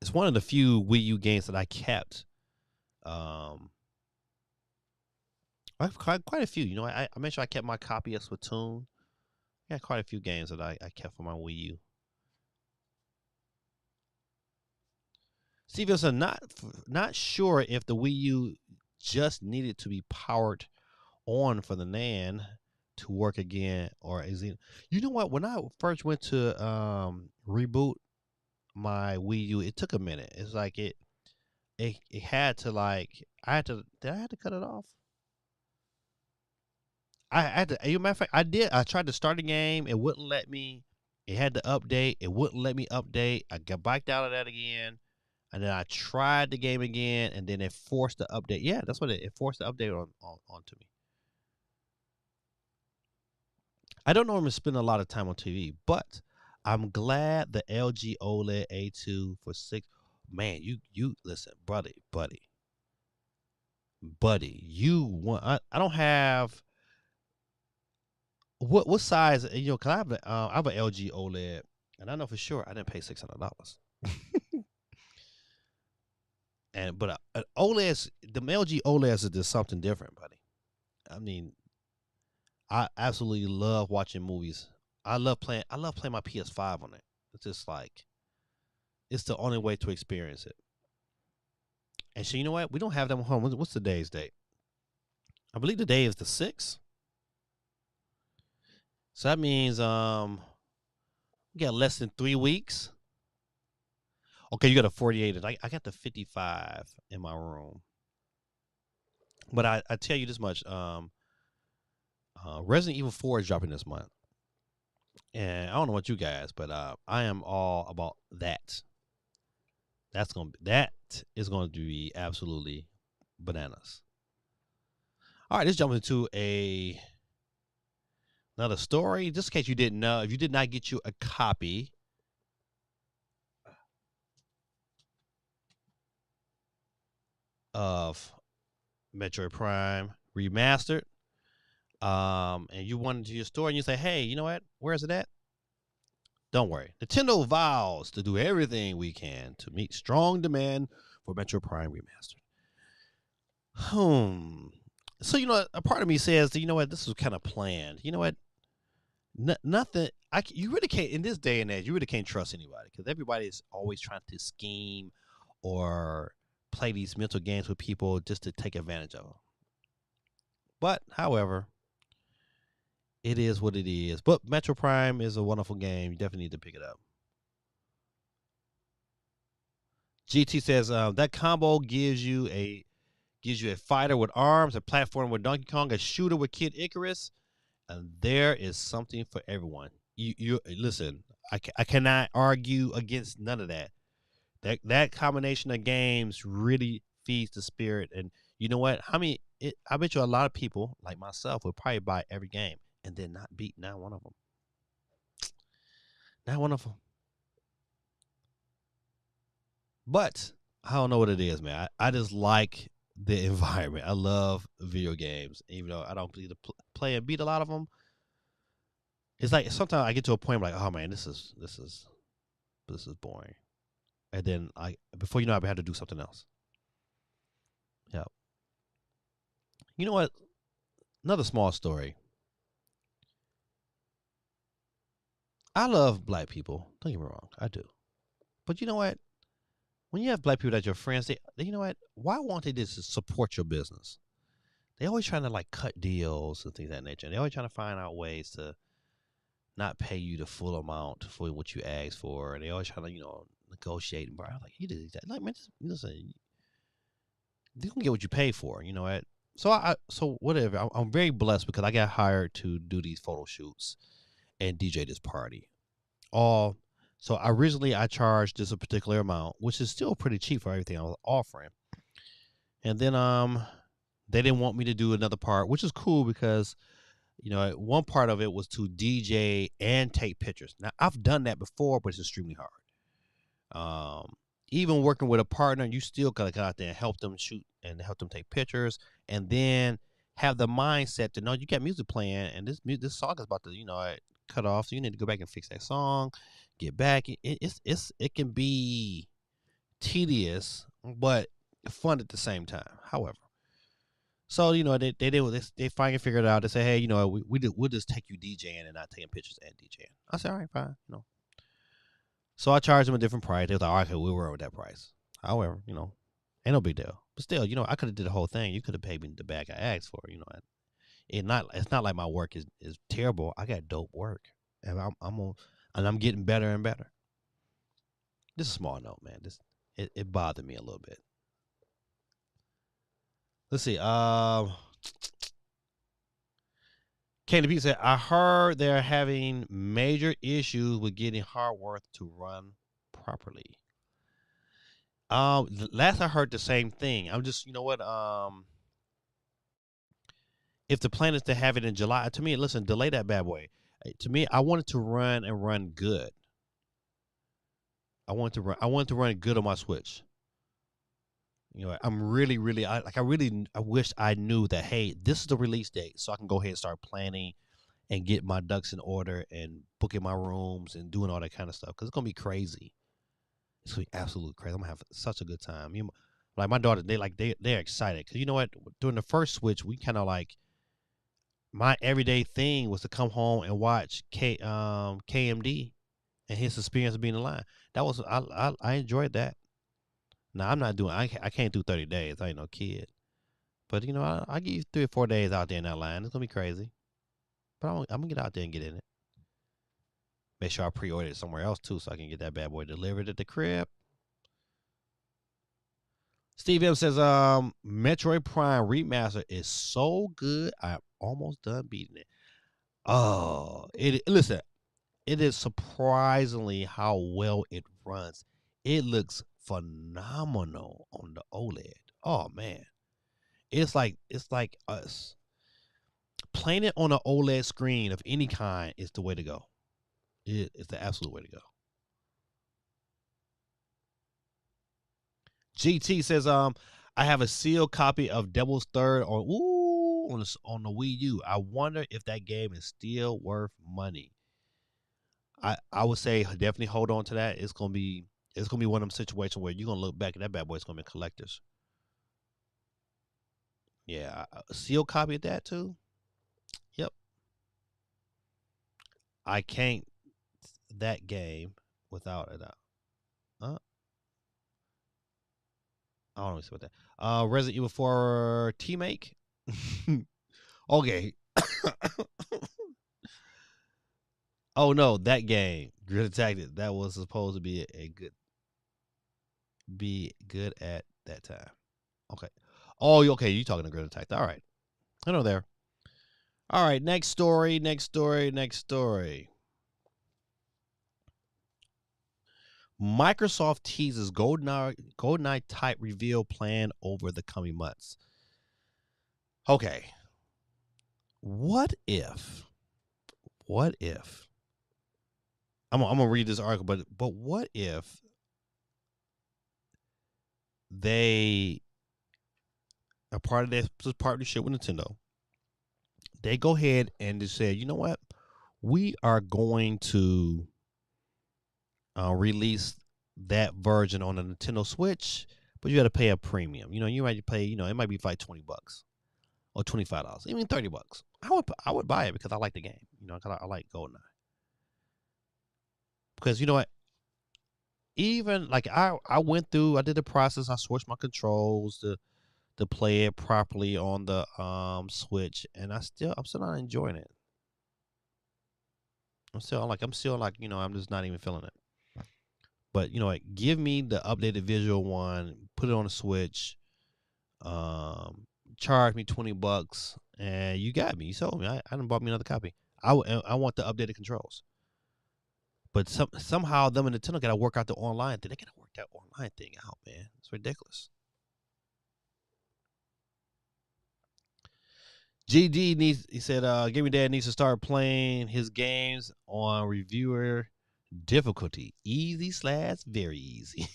It's one of the few Wii U games that I kept. I've quite a few. You know, I made sure I kept my copy of Splatoon. I had quite a few games that I kept for my Wii U. Stevenson, not sure if the Wii U just needed to be powered on for the NAND to work again, or is it? You know what? When I first went to reboot my Wii U, it took a minute. It's like it had to like I had to did I have to cut it off? I had to. As a matter of fact, I did. I tried to start a game. It wouldn't let me. It had to update. It wouldn't let me update. I got backed out of that again. And then I tried the game again, and then it forced the update. Yeah, that's what it forced the update onto me. I don't normally spend a lot of time on TV, but I'm glad the LG OLED A2 for 6. Man, you listen, buddy. You want? I don't have what size? You know, cause I have an LG OLED, and I know for sure I didn't pay $600. And but OLEDs, the LG OLEDs is just something different, buddy. I mean, I absolutely love watching movies. I love playing my PS5 on it. It's just like it's the only way to experience it. And so you know what? We don't have them at home. What's today's date? I believe the day is the 6th. So that means we got less than 3 weeks. Okay, you got a 48. And I got the 55 in my room. But I tell you this much, Resident Evil 4 is dropping this month. And I don't know what you guys, but I am all about that. That is going to be absolutely bananas. All right, let's jump into another story. Just in case you didn't know, if you did not get you a copy of Metroid Prime Remastered, and you went into your store and you say, "Hey, you know what? Where's it at?" Don't worry. Nintendo vows to do everything we can to meet strong demand for Metroid Prime Remastered. So you know, a part of me says, you know what, this was kind of planned. You know what, nothing. You really can't in this day and age. You really can't trust anybody because everybody's always trying to scheme or play these mental games with people just to take advantage of them. But however, it is what it is. But Metro Prime is a wonderful game. You definitely need to pick it up. GT says that combo gives you a fighter with arms, a platform with Donkey Kong, a shooter with Kid Icarus, and there is something for everyone. You listen. I cannot argue against none of that. That combination of games really feeds the spirit. And you know what? I bet you a lot of people like myself would probably buy every game and then not beat not one of them. Not one of them. But I don't know what it is, man. I just like the environment. I love video games, even though I don't play and beat a lot of them. It's like sometimes I get to a point where like, oh man, this is boring, and then before you know, I had to do something else. Yeah. You know what? Another small story. I love black people. Don't get me wrong, I do. But you know what? when you have black people that your friends, you know what? Why won't they just support your business? They always trying to like cut deals and things of that nature. And they always trying to find out ways to not pay you the full amount for what you asked for. And they always trying to, negotiate. And I'm like, you did that. Like, man, just, listen, you can get what you pay for. You know what? So whatever. I'm very blessed because I got hired to do these photo shoots and DJ this party. All so originally I charged just a particular amount, which is still pretty cheap for everything I was offering. And then they didn't want me to do another part, which is cool because one part of it was to DJ and take pictures. Now I've done that before, but it's extremely hard. Even working with a partner, you still gotta go out there and help them shoot and help them take pictures, and then have the mindset to know you got music playing, and this song is about to cut off, so you need to go back and fix that song, get back. It can be tedious, but fun at the same time. However, so they finally figured it out. They say, hey, we'll just take you DJing and not taking pictures and DJing. I said, all right, fine, So I charged them a different price. They was like, all right, okay, we'll work with that price. However, ain't no big deal. But still, I could have did the whole thing. You could have paid me the bag I asked for. It's not like my work is terrible. I got dope work, and I'm getting better and better. This is a small note, man. It bothered me a little bit. Let's see. KDP said, I heard they're having major issues with getting hardware to run properly. Last I heard the same thing. I'm just, if the plan is to have it in July, to me, listen, delay that bad boy. To me, I want it to run good. I want to run good on my Switch. I'm really, really, I wish I knew that, hey, this is the release date, so I can go ahead and start planning and get my ducks in order and booking my rooms and doing all that kind of stuff, because it's going to be crazy. It's going to be absolutely crazy. I'm going to have such a good time. Like my daughter, they're excited, because you know what? During the first Switch, we kind of like, my everyday thing was to come home and watch KMD and his experience of being alive. That was, I enjoyed that. Now I'm not doing. I can't do 30 days. I ain't no kid. But I give you 3 or 4 days out there in that line. It's gonna be crazy. But I'm gonna get out there and get in it. Make sure I pre-order it somewhere else too, so I can get that bad boy delivered at the crib. Steve M says, Metroid Prime Remaster is so good, I'm almost done beating it. Oh, listen, it is surprisingly how well it runs. It looks phenomenal on the OLED. Oh man, it's like us playing it on an OLED screen of any kind is the way to go. It's the absolute way to go. GT says, I have a sealed copy of Devil's Third on the Wii U. I wonder if that game is still worth money. I would say definitely hold on to that. It's gonna be one of them situations where you're gonna look back at that bad boy. It's gonna be collectors. Yeah, a sealed copy of that too. Yep. I can't that game without it. I don't know what that. Resident Evil 4 T-Make. Okay. Oh no, that game, Grid Tactics, that was supposed to be be good at that time. Okay. Oh, okay. You talking to Grid Tactics? All right. I know there. All right. Next story. Microsoft teases GoldenEye type reveal plan over the coming months. Okay. What if? I'm gonna read this article, but what if they are part of this partnership with Nintendo? They go ahead and they say, you know what? We are going to release that version on the Nintendo Switch, but you got to pay a premium. You might pay, it might be like $20 or $25, even $30. I would buy it because I like the game. I like GoldenEye. Because you know what? even like I went through, I did the process. I switched my controls to play it properly on the Switch, and I'm still not enjoying it. I'm still like, I'm just not even feeling it. But you know what? Give me the updated visual one, put it on the Switch, um, charge me $20, and you got me. You sold me. I done bought me another copy. I want the updated controls. But somehow them and Nintendo gotta work out the online thing. They gotta work that online thing out, man. It's ridiculous. GD needs. He said, "Gaming Dad needs to start playing his games on reviewer difficulty, easy / very easy."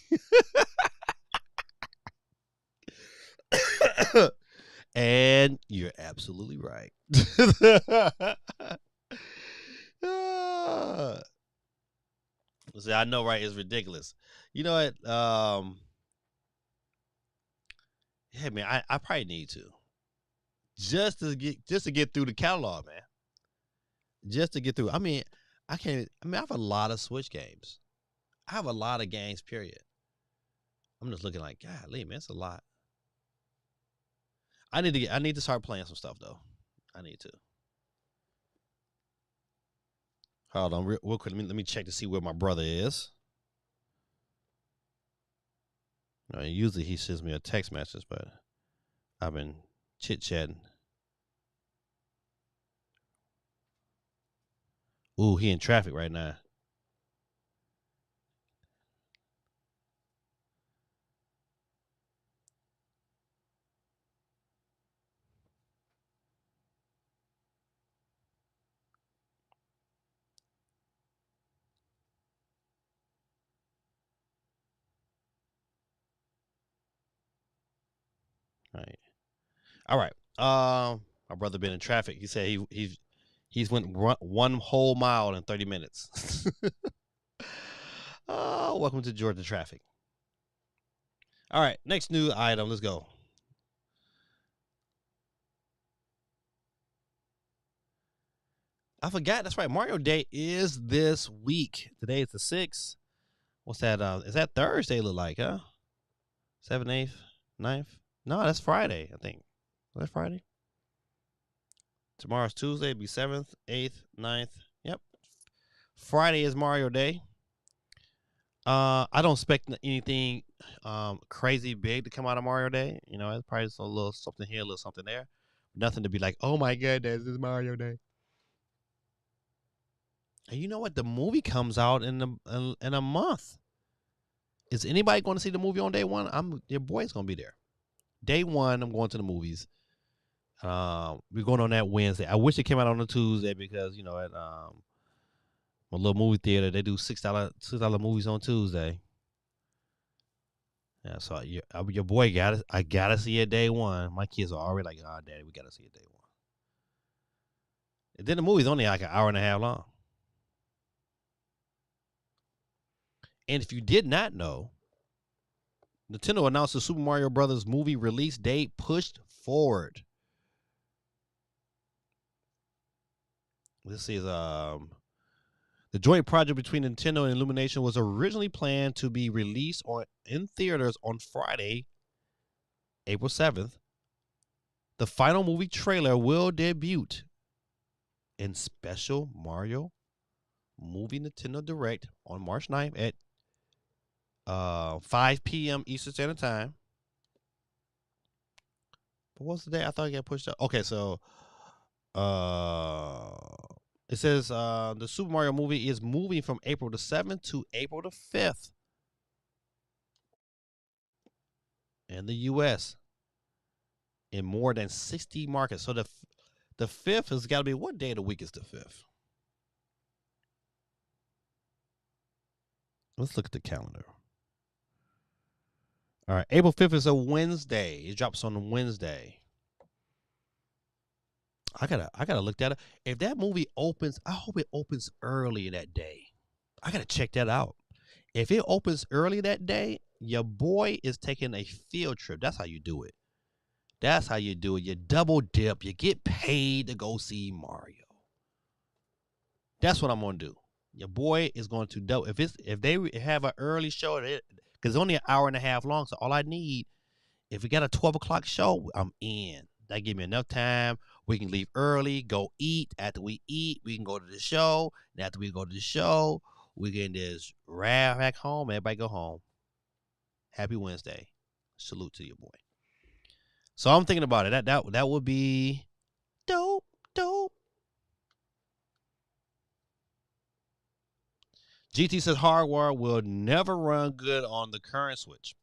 And you're absolutely right. See, I know, right? It's ridiculous. You know what? Yeah, man, I probably need to just to get through the catalog, man. Just to get through. I mean, I can't. I mean, I have a lot of Switch games. I have a lot of games. Period. I'm just looking like, golly, man, it's a lot. I need to start playing some stuff though. I need to. Hold on, real quick. Let me check to see where my brother is. Usually he sends me a text message, but I've been chit chatting. Ooh, he in traffic right now. All right. My brother been in traffic. He said he's went 1 whole mile in 30 minutes. Oh, welcome to Georgia traffic. All right, next new item. Let's go. I forgot. That's right. Mario Day is this week. Today is the 6th. What's that? Is that Thursday look like, huh? 7th, 8th, 9th? No, that's Friday, I think. Is that Friday? Tomorrow's Tuesday. It'd be 7th, 8th, 9th. Yep. Friday is Mario Day. I don't expect anything crazy big to come out of Mario Day. You know, it's probably just a little something here, a little something there. Nothing to be like, oh my goodness, this is Mario Day. And you know what? The movie comes out in a month. Is anybody going to see the movie on day one? Your boy's going to be there. Day one, I'm going to the movies. We're going on that Wednesday. I wish it came out on a Tuesday because, at my little movie theater, they do $6 movies on Tuesday. Yeah, so your boy I gotta see it day one. My kids are already like, oh, daddy, we gotta see it day one. And then the movie's only like an hour and a half long. And if you did not know, Nintendo announced the Super Mario Brothers movie release date pushed forward. This is the joint project between Nintendo and Illumination was originally planned to be released in theaters on Friday, April 7th. The final movie trailer will debut in special Mario movie Nintendo Direct on March 9th at 5 p.m. Eastern Standard Time. But what's the day? I thought it got pushed up. Okay, so it says the Super Mario movie is moving from April the 7th to April the 5th in the U.S. in more than 60 markets. So the 5th has got to be, what day of the week is the 5th? Let's look at the calendar. All right, April 5th is a Wednesday. It drops on a Wednesday. I gotta look that up. If that movie opens, I hope it opens early that day. I gotta check that out. If it opens early that day, your boy is taking a field trip. That's how you do it. That's how you do it. You double dip. You get paid to go see Mario. That's what I'm gonna do. Your boy is going to double. If they have an early show, because it's only an hour and a half long, so all I need, if we got a 12 o'clock show, I'm in. That give me enough time. We can leave early, go eat. After we eat, we can go to the show. And after we go to the show, we can just ride back home. Everybody go home. Happy Wednesday. Salute to your boy. So I'm thinking about it. That would be dope. GT says hardware will never run good on the current Switch.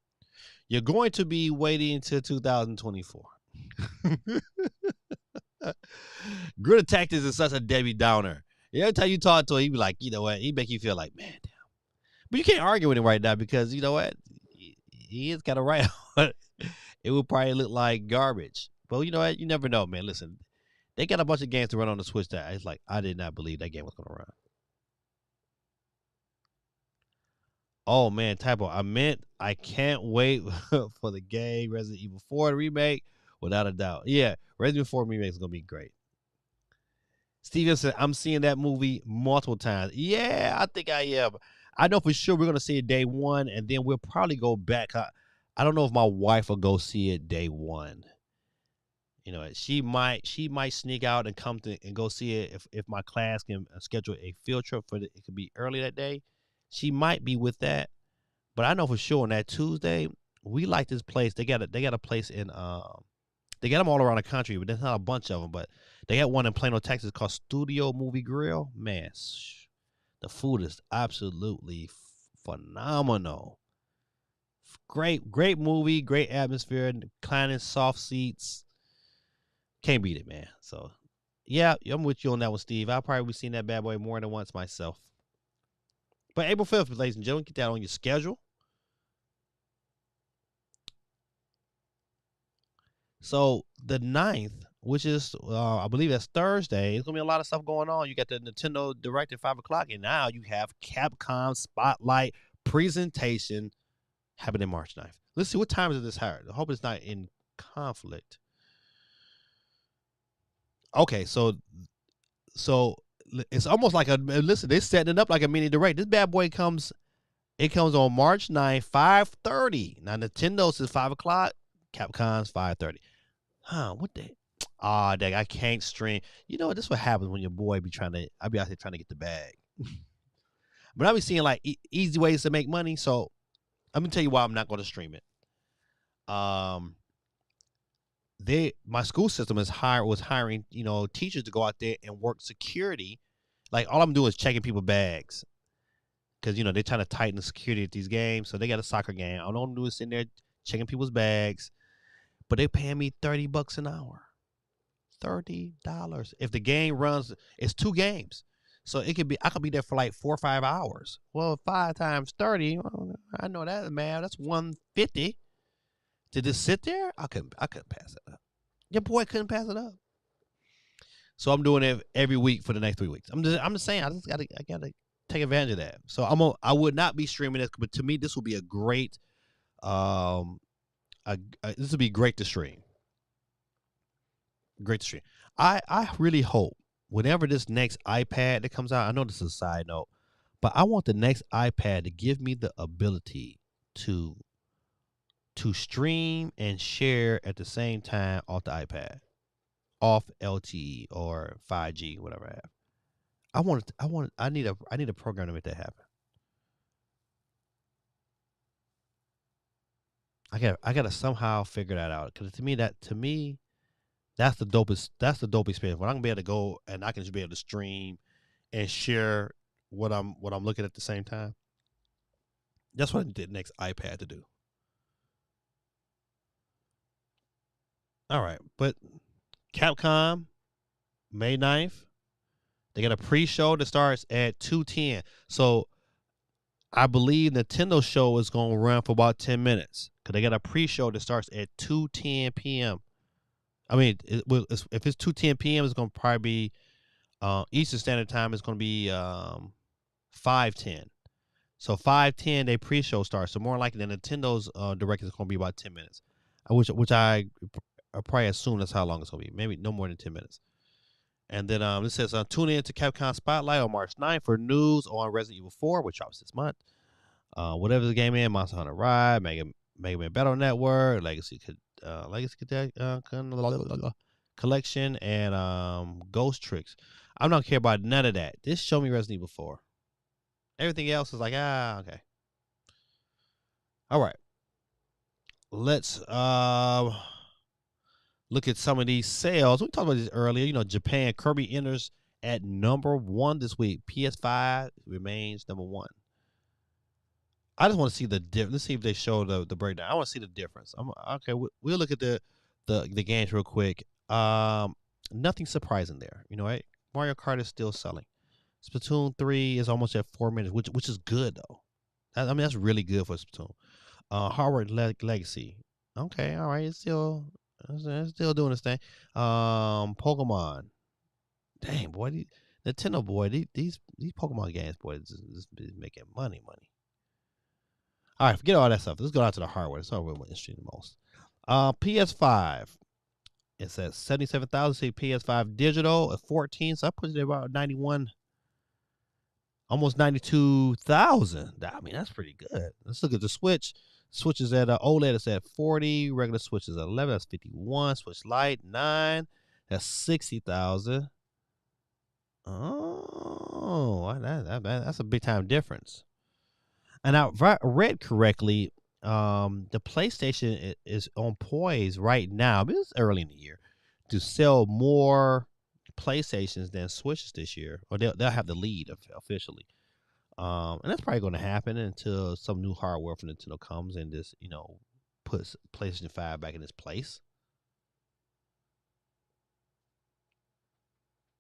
You're going to be waiting until 2024. Grid Tactics is such a Debbie Downer. Every time you talk to him, he be like, you know what? He make you feel like, man, damn. But you can't argue with him right now because you know what? He is kind of right. It would probably look like garbage. But you know what? You never know, man. Listen, they got a bunch of games to run on the Switch that it's like, I did not believe that game was going to run. Oh, man, typo. I can't wait for the game Resident Evil 4 remake, without a doubt. Yeah, Resident Evil 4 remake is going to be great. Steven said, I'm seeing that movie multiple times. Yeah, I think I am. I know for sure we're going to see it day one, and then we'll probably go back. I don't know if my wife will go see it day one. You know, she might sneak out and come to and go see it if my class can schedule a field trip it could be early that day. She might be with that, but I know for sure on that Tuesday we like this place. They got a place in they got them all around the country, but there's not a bunch of them. But they got one in Plano, Texas called Studio Movie Grill. Man, the food is absolutely phenomenal. Great movie, great atmosphere, reclining soft seats. Can't beat it, man. So, yeah, I'm with you on that one, Steve. I'll probably be seeing that bad boy more than once myself. But April 5th, ladies and gentlemen, get that on your schedule. So, the 9th, which is, I believe that's Thursday, there's going to be a lot of stuff going on. You got the Nintendo Direct at 5 o'clock, and now you have Capcom Spotlight presentation happening March 9th. Let's see, what time is this hired? I hope it's not in conflict. Okay, so it's almost like listen, they're setting it up like a mini Direct. This bad boy comes on March 9th, 5:30. Now Nintendo's is 5 o'clock, Capcom's 5:30. What the? Dang, I can't stream. You know what? This is what happens when your boy I be out here trying to get the bag. But I be seeing like easy ways to make money, so I'm gonna tell you why I'm not going to stream it. My school system was hiring, teachers to go out there and work security. Like all I'm doing is checking people's bags. Because, they're trying to tighten the security at these games. So they got a soccer game. All I'm doing is sitting there checking people's bags. But they're paying me $30 an hour. $30. If the game runs, it's 2 games. So I could be there for like 4 or 5 hours. Well, 5 times 30, I know that, man. That's $150. To just sit there, I couldn't pass it up. Your boy couldn't pass it up. So I'm doing it every week for the next 3 weeks. I'm just saying, I gotta take advantage of that. So I would not be streaming this, but to me, this will be a great, this will be great to stream. Great to stream. I really hope whenever this next iPad that comes out, I know this is a side note, but I want the next iPad to give me the ability to stream and share at the same time off the iPad, off LTE or 5G, whatever I have. I need a program to make that happen. I gotta somehow figure that out, because to me that's the dopest experience when I'm gonna be able to go and I can just be able to stream and share what I'm looking at the same time. That's what I need the next iPad to do. All right, but Capcom, May 9th, they got a pre-show that starts at 2:10. So I believe Nintendo show is going to run for about 10 minutes because they got a pre-show that starts at 2:10 p.m. I mean, if it's 2:10 p.m., it's going to probably be Eastern Standard Time. It's going to be 5:10. So 5:10, they pre-show starts. So more likely, the Nintendo's Direct is going to be about 10 minutes, which I probably assume that's how long it's going to be. Maybe no more than 10 minutes. And then this says tune in to Capcom Spotlight on March 9th for news on Resident Evil 4, which drops this month. Whatever the game is, Monster Hunter Rise, Mega Man Battle Network, Legacy Collection, and Ghost Tricks. I don't care about none of that. Just show me Resident Evil 4. Everything else is like, okay. All right. Let's look at some of these sales. We talked about this earlier. You know, Japan, Kirby enters at number 1 this week. PS5 remains number 1. I just want to see the difference. Let's see if they show the breakdown. I want to see the difference. Okay. We'll look at the games real quick. Nothing surprising there. You know, right? Mario Kart is still selling. Splatoon 3 is almost at 4 minutes, which is good though. I mean, that's really good for Splatoon. Hogwarts Legacy. Okay, all right, it's still doing its thing. Pokemon. Dang boy, Nintendo boy, these Pokemon games, boy, is making money. All right, forget all that stuff. Let's go out to the hardware. That's all we're interested in the most. PS5. It's at 77,000. See PS5 digital at 14. So I put it at about 91, almost 92,000. I mean, that's pretty good. Let's look at the Switch. Switch is at OLED. It's at 40. Regular Switch is at 11. That's 51. Switch Lite 9. That's 60,000. Oh, that's a big time difference. And I read correctly, the PlayStation is on poise right now, but it's early in the year, to sell more PlayStations than Switches this year, or they'll have the lead officially. And that's probably going to happen until some new hardware from Nintendo comes and just, puts PlayStation 5 back in its place.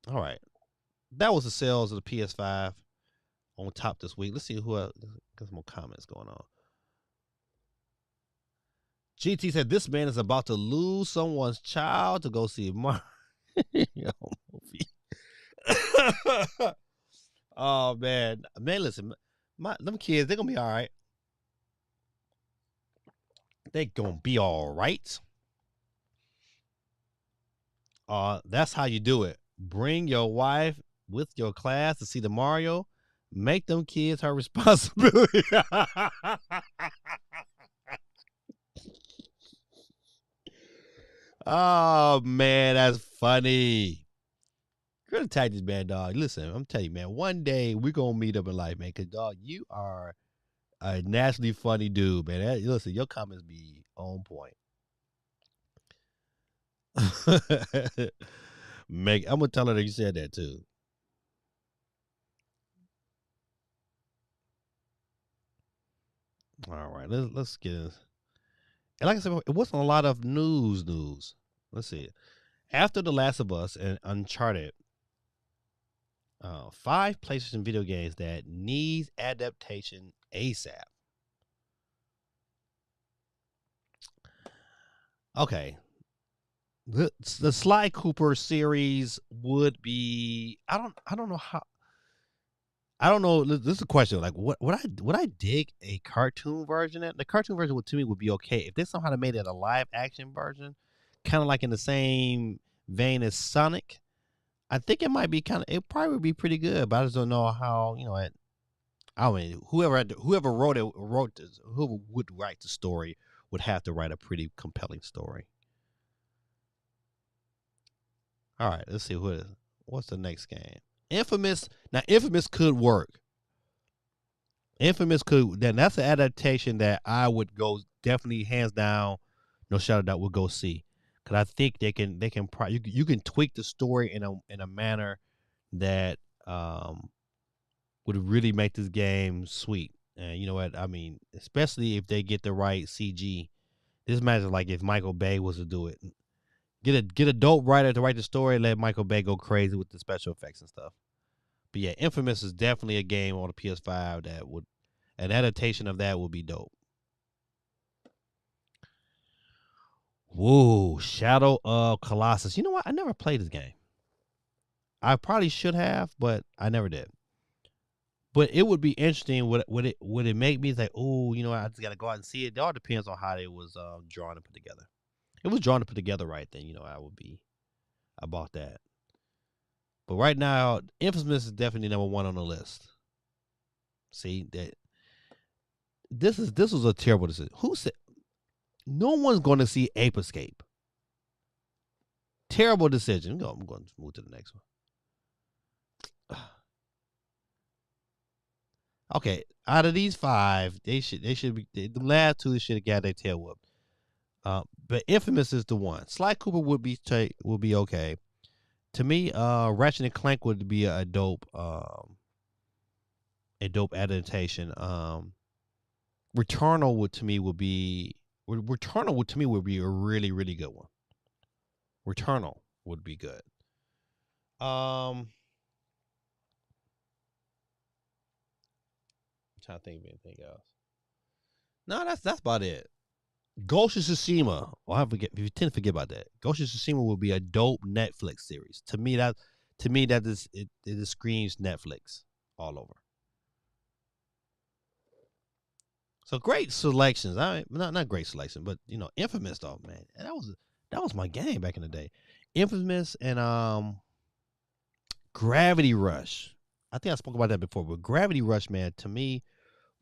All right. That was the sales of the PS5 on top this week. Let's see who else. Got some more comments going on. GT said this man is about to lose someone's child to go see a Mario movie. Oh man, listen, them kids, they're gonna be all right. They gonna be all right. That's how you do it. Bring your wife with your class to see the Mario. Make them kids her responsibility. Oh man, that's funny. You're gonna tag this man, dog. Listen, I'm telling you, man. One day we're gonna meet up in life, man. Cause dog, you are a naturally funny dude, man. Listen, your comments be on point. Meg, I'm gonna tell her that you said that too. All right, let's get this. And like I said, it wasn't a lot of news. Let's see. After The Last of Us and Uncharted, 5 PlayStation video games that needs adaptation ASAP. Okay. The Sly Cooper series would be. I don't know how. I don't know. This is a question. Like, would I dig a cartoon version? The cartoon version to me would be okay if they somehow made it a live action version, kind of like in the same vein as Sonic. I think it might be it probably would be pretty good, but I just don't know how. I mean, whoever wrote this, whoever would write the story would have to write a pretty compelling story. All right, let's see what's the next game. Infamous. Now, Infamous could work. Infamous could. Then that's an adaptation that I would go definitely hands down. No shadow doubt would go see, because I think they can. You can tweak the story in a manner that would really make this game sweet. And you know what I mean, especially if they get the right CG. This matters like if Michael Bay was to do it. Get a dope writer to write the story and let Michael Bay go crazy with the special effects and stuff. But yeah, Infamous is definitely a game on the PS5 that would an adaptation of that would be dope. Whoa, Shadow of Colossus. You know what? I never played this game. I probably should have, but I never did. But it would be interesting. Would it make me say, oh, I just gotta go out and see it? It all depends on how it was drawn and put together. It was drawn to put together right, then I would be about that. But right now, Infamous is definitely number one on the list. See that this was a terrible decision. Who said no one's going to see Ape Escape? Terrible decision. I'm going to move to the next one. Okay, out of these five, they should be the last two should have got their tail whooped. But Infamous is the one. Sly Cooper would be okay. To me, Ratchet and Clank would be a dope adaptation. Returnal would to me would be a really really good one. Returnal would be good. I'm trying to think of anything else. No, that's about it. Ghost of Tsushima. Well, I forget. You tend to forget about that. Ghost of Tsushima will be a dope Netflix series. To me, that is it screams Netflix all over. So great selections. I mean, not great selection, but Infamous though, man. That was my game back in the day. Infamous and Gravity Rush. I think I spoke about that before, but Gravity Rush, man, to me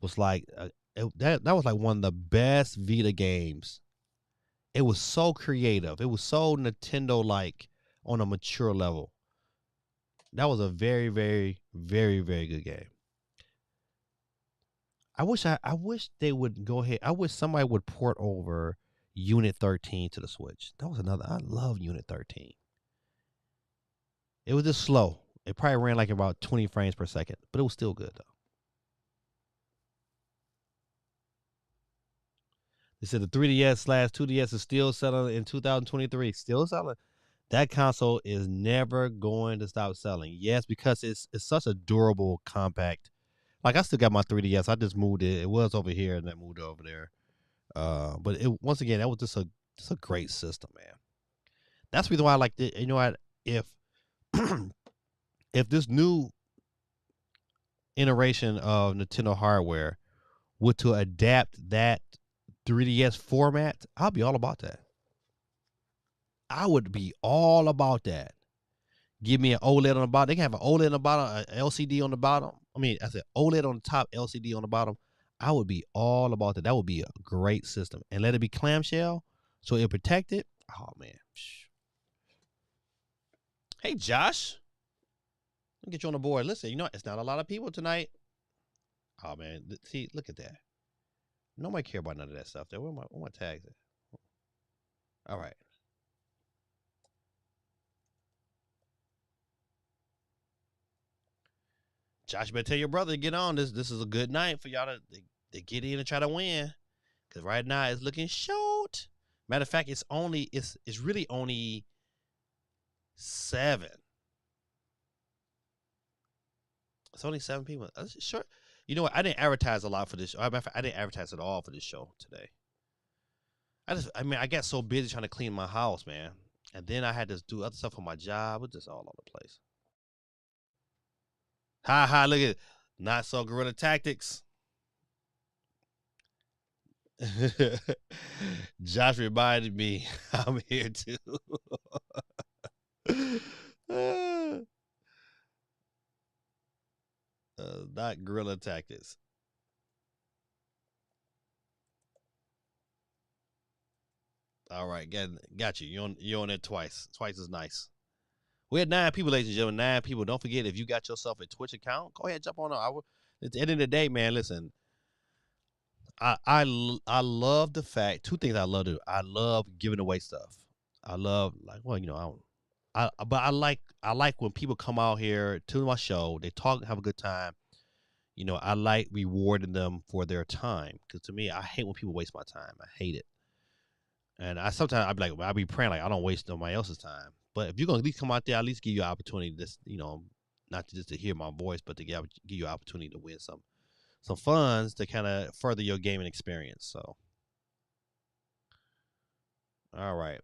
was like that was like one of the best Vita games. It was so creative. It was so Nintendo like on a mature level. That was a very, very, very, very good game. I wish they would go ahead. I wish somebody would port over Unit 13 to the Switch. That was another. I love Unit 13. It was just slow. It probably ran like about 20 frames per second, but it was still good though. They said the 3DS/2DS is still selling in 2023. Still selling. That console is never going to stop selling. Yes, because it's such a durable, compact. Like I still got my 3DS. I just moved it. It was over here and then moved over there. But once again, that was just a great system, man. That's the reason why I like it. You know what? If if this new iteration of Nintendo hardware were to adapt that 3DS format, I'll be all about that. I would be all about that. Give me an OLED on the bottom. They can have an OLED on the bottom, an LCD on the bottom. I mean, I said OLED on the top, LCD on the bottom. I would be all about that. That would be a great system. And let it be clamshell so it'll protect it. Oh, man. Hey, Josh. Let me get you on the board. Listen, it's not a lot of people tonight. Oh, man. See, look at that. Nobody care about none of that stuff there. Where my tags at? All right. Josh, better tell your brother to get on. This is a good night for y'all to get in and try to win. Because right now it's looking short. Matter of fact, it's really only 7. It's only 7 people. Sure. You know what? I didn't advertise a lot for this show. I didn't advertise at all for this show today. I got so busy trying to clean my house, man. And then I had to do other stuff for my job. It's just all over the place. Ha, look at it. Not so guerrilla tactics. Josh reminded me I'm here too. Not guerrilla tactics. All right, got you. You're on it twice. Twice is nice. We had 9 people, ladies and gentlemen. 9 people. Don't forget, if you got yourself a Twitch account, go ahead, jump on. At the end of the day, man, listen. I love the fact. 2 things I love to do. I love giving away stuff. I love but I like when people come out here to my show. They talk, have a good time. I like rewarding them for their time, because to me, I hate when people waste my time. I hate it. And sometimes I'll be praying like I don't waste nobody else's time. But if you're gonna at least come out there, at least give you an opportunity, just not just to hear my voice, but to give you an opportunity to win some funds to kind of further your gaming experience. So, all right.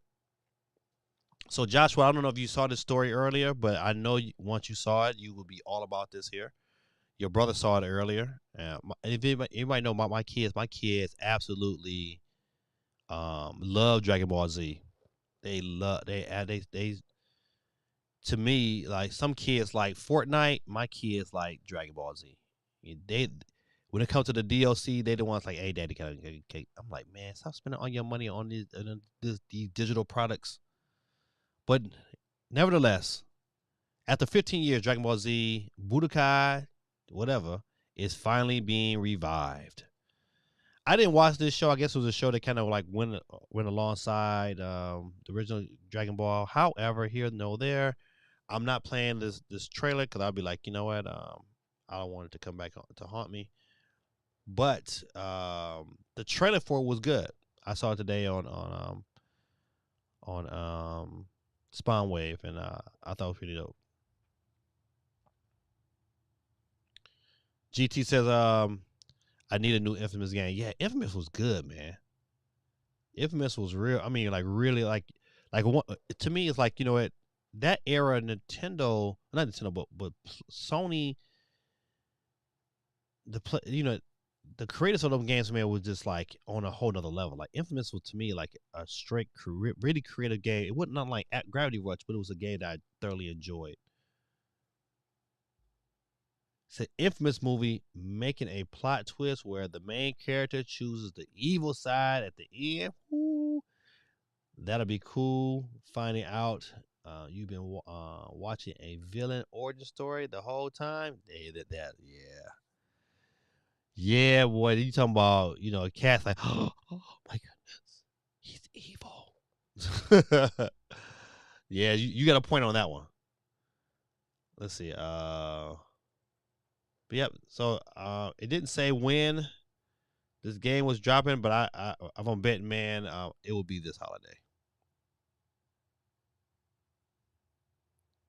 So Joshua, I don't know if you saw this story earlier, but I know once you saw it, you will be all about this here. Your brother saw it earlier. If anybody know my kids absolutely love Dragon Ball Z. They to me, like some kids like Fortnite, my kids like Dragon Ball Z. They when it comes to the DLC, they the ones like, hey, daddy, can I get a cake? I'm like, man, stop spending all your money on these digital products. But nevertheless, after 15 years, Dragon Ball Z, Budokai, whatever, is finally being revived. I didn't watch this show. I guess it was a show that kind of like went alongside the original Dragon Ball. However, here no there, I'm not playing this trailer because I'll be like, you know what, I don't want it to come back to haunt me. But the trailer for it was good. I saw it today on Spawn Wave, and I thought it was pretty dope. GT says, I need a new Infamous game. Yeah, Infamous was good, man. Infamous was real. I mean, like really, like to me, it's like, you know what, that era, Nintendo, not Nintendo, but Sony, the creators of those games, man, was just like on a whole nother level. Like Infamous was to me like a straight, really creative game. It wasn't not like Gravity Rush, but it was a game that I thoroughly enjoyed. It's an Infamous movie making a plot twist where the main character chooses the evil side at the end. Ooh, that'll be cool. Finding out you've been watching a villain origin story the whole time. Yeah. Yeah, boy, you talking about, a cat's like, oh my goodness, he's evil. Yeah, you got a point on that one. Let's see. But yep. So it didn't say when this game was dropping, but I'm gonna bet, man, it will be this holiday.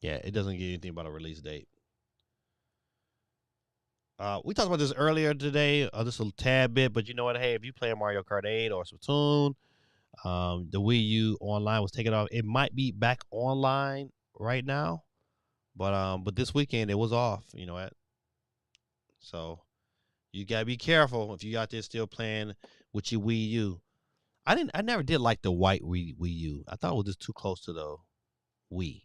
Yeah, it doesn't give anything about a release date. We talked about this earlier today, just a tad bit, but you know what? Hey, if you play Mario Kart 8 or Splatoon, the Wii U online was taken off. It might be back online right now, but this weekend it was off. You know what? So you gotta be careful if you out there still playing with your Wii U. I never did like the white Wii U. I thought it was just too close to the Wii.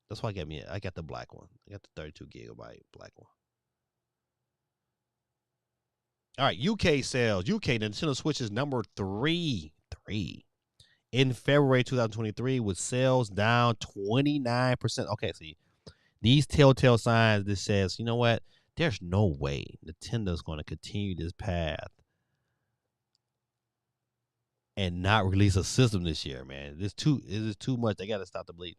That's why I got the black one. I got the 32 gigabyte black one. All right, UK sales. UK Nintendo Switch is number three in February 2023 with sales down 29%. Okay, see, these telltale signs that says, you know what? There's no way Nintendo's going to continue this path and not release a system this year, man. It is too much. They got to stop the bleed.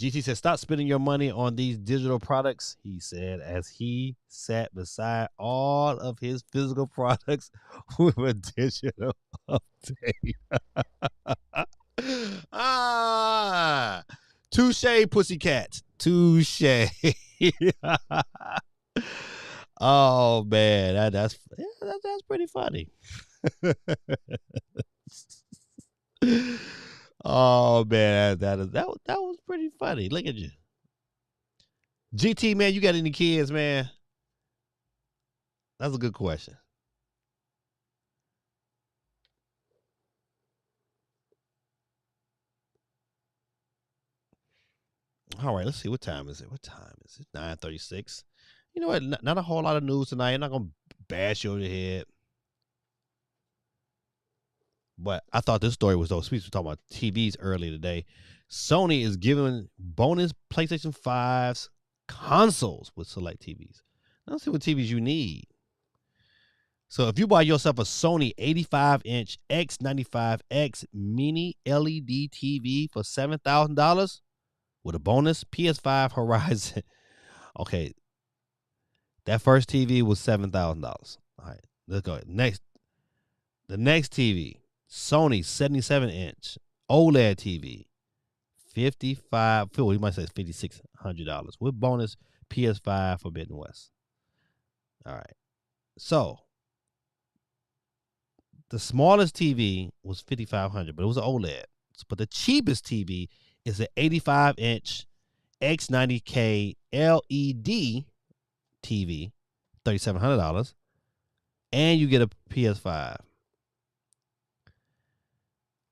GT said, stop spending your money on these digital products, he said, as he sat beside all of his physical products with a digital update. Touche, pussycat. Touche. Oh, man. That's pretty funny. Oh man, that was pretty funny. Look at you, GT, man. You got any kids, man? That's a good question. All right, let's see. What time is it? 9:36. You know what? Not a whole lot of news tonight. I'm not gonna bash you over the head, but I thought this story was dope. We were talking about TVs earlier today. Sony is giving bonus PlayStation 5s consoles with select TVs. Let's see what TVs you need. So if you buy yourself a Sony 85-inch X95X mini LED TV for $7,000 with a bonus PS5 Horizon, okay, that first TV was $7,000. All right, let's go. The next TV, Sony 77-inch OLED TV, you might say $5,600 with bonus PS5 Forbidden West. All right, so the smallest TV was $5,500, but it was an OLED. But the cheapest TV is an 85-inch X90K LED TV, $3,700, and you get a PS5.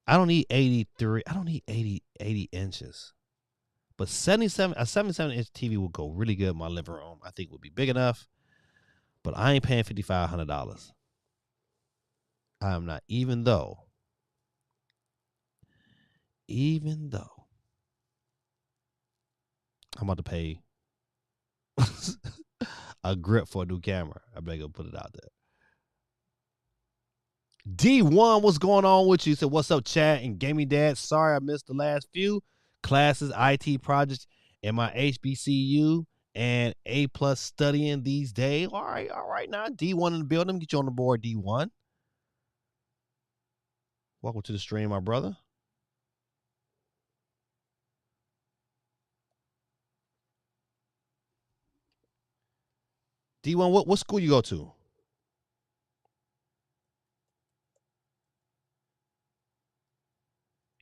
I don't need 83. I don't need 80 inches. But 77-inch TV would go really good in my living room. I think it would be big enough. But I ain't paying $5,500. I am not, even though I'm about to pay a grip for a new camera. I better go put it out there. D1, what's going on with you? He said, what's up, chat and gaming dad? Sorry I missed the last few classes, IT projects, and my HBCU and A plus studying these days. All right now. D1 in the building. Get you on the board, D1. Welcome to the stream, my brother. D1, what school you go to?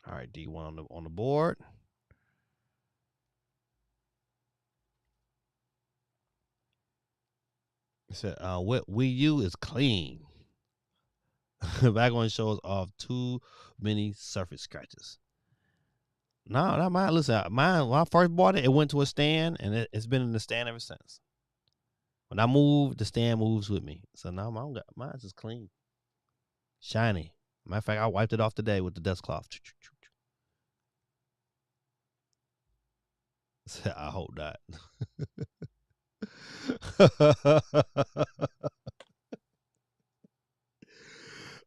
All right, D1 on the board. He said, what Wii U is clean. Back on shows off too many surface scratches. No, not mine. Listen, mine, when I first bought it, it went to a stand, and it's been in the stand ever since. When I move, the stand moves with me. So now mine's just clean. Shiny. Matter of fact, I wiped it off today with the dust cloth. I hope not.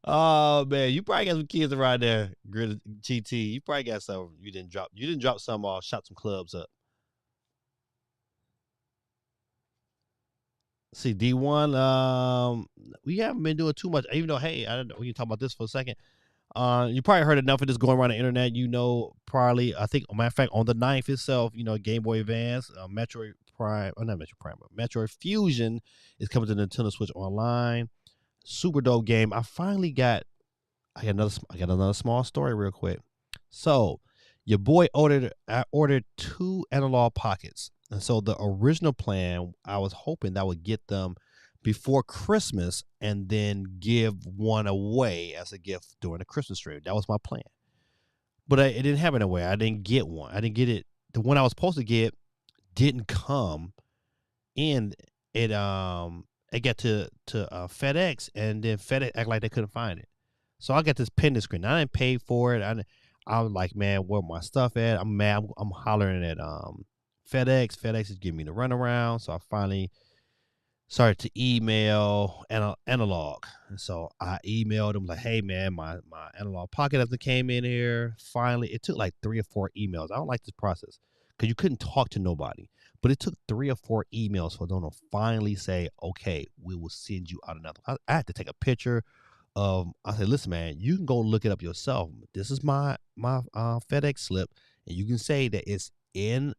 Oh man, you probably got some kids around there, GT. You probably got some. You didn't drop some off, shot some clubs up. See D1. We haven't been doing too much. Even though, hey, I don't know. We can talk about this for a second. You probably heard enough of this going around the internet. Probably. I think, matter of fact, on the 9th itself, Game Boy Advance, Metroid Prime, not Metroid Prime, but Metroid Fusion is coming to Nintendo Switch Online. Super dope game. I got another small story real quick. So, your boy I ordered 2 analog pockets. And so the original plan, I was hoping that I would get them before Christmas and then give one away as a gift during the Christmas stream. That was my plan. But it didn't happen that way. I didn't get one. I didn't get it. The one I was supposed to get didn't come in. It got to FedEx, and then FedEx act like they couldn't find it. So I got this pending screen. I didn't pay for it. I was like, man, where my stuff at? I'm mad. I'm hollering at FedEx. FedEx is giving me the runaround. So I finally started to email analog. And so I emailed them like, hey man, my analog pocket hasn't came in here. Finally, it took like 3 or 4 emails. I don't like this process because you couldn't talk to nobody. But it took 3 or 4 emails for them to finally say, okay, we will send you out another. I had to take a picture of. I said, listen, man, you can go look it up yourself. This is my FedEx slip, and you can say that it's in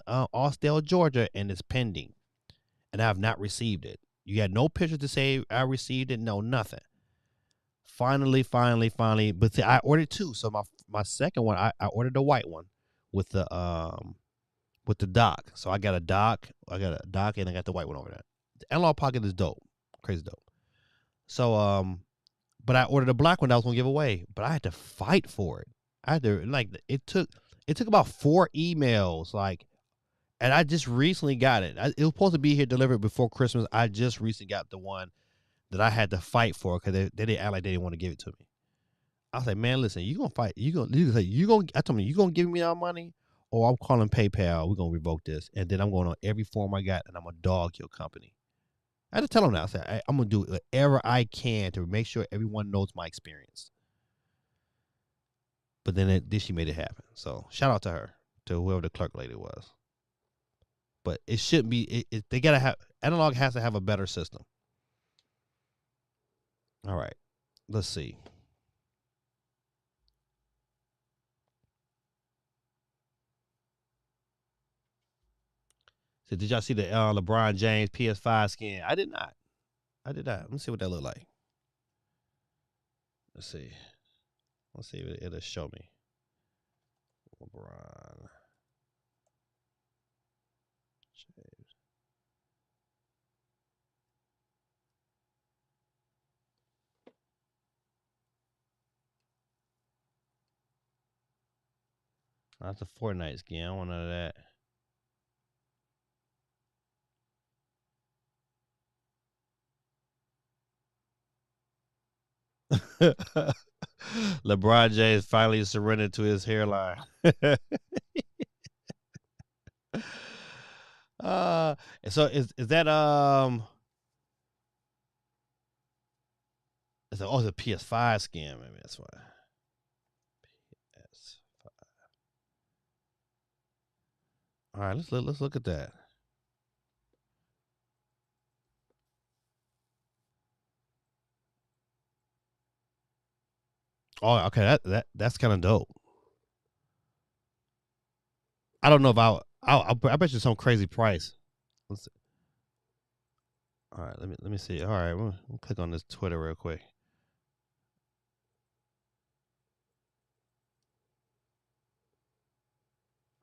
Austell, Georgia, and it's pending, and I have not received it. You had no picture to say I received it, no nothing. Finally. But see, I ordered 2. So my second one, I ordered the white one with the dock. So I got a dock, and I got the white one over there. The analog pocket is dope, crazy dope. So but I ordered a black one that I was gonna give away, but I had to fight for it. I had to it took about 4 emails, and I just recently got it. It was supposed to be here delivered before Christmas. I just recently got the one that I had to fight for because they didn't act like they didn't want to give it to me. I was like, man, listen, you gonna fight? I told me you gonna give me our money, or I'm calling PayPal. We're gonna revoke this, and then I'm going on every form I got, and I'm gonna dog your company. I had to tell them that. I said, I'm gonna do whatever I can to make sure everyone knows my experience. But then she made it happen. So shout out to her, to whoever the clerk lady was. But it shouldn't be. They gotta have analog has to have a better system. All right, let's see. So did y'all see the LeBron James PS5 skin? I did not. Let me see what that look like. Let's see. If it'll show me. LeBron James. Not the Fortnite skin. I don't want none of that. LeBron James finally surrendered to his hairline. uh, so is that it's a PS5 skin? Maybe that's why. PS5. All right, let's look at that. Oh, okay, that's kind of dope. I don't know if I bet you some crazy price. Let's see. All right, let me see. All right, we'll click on this Twitter real quick.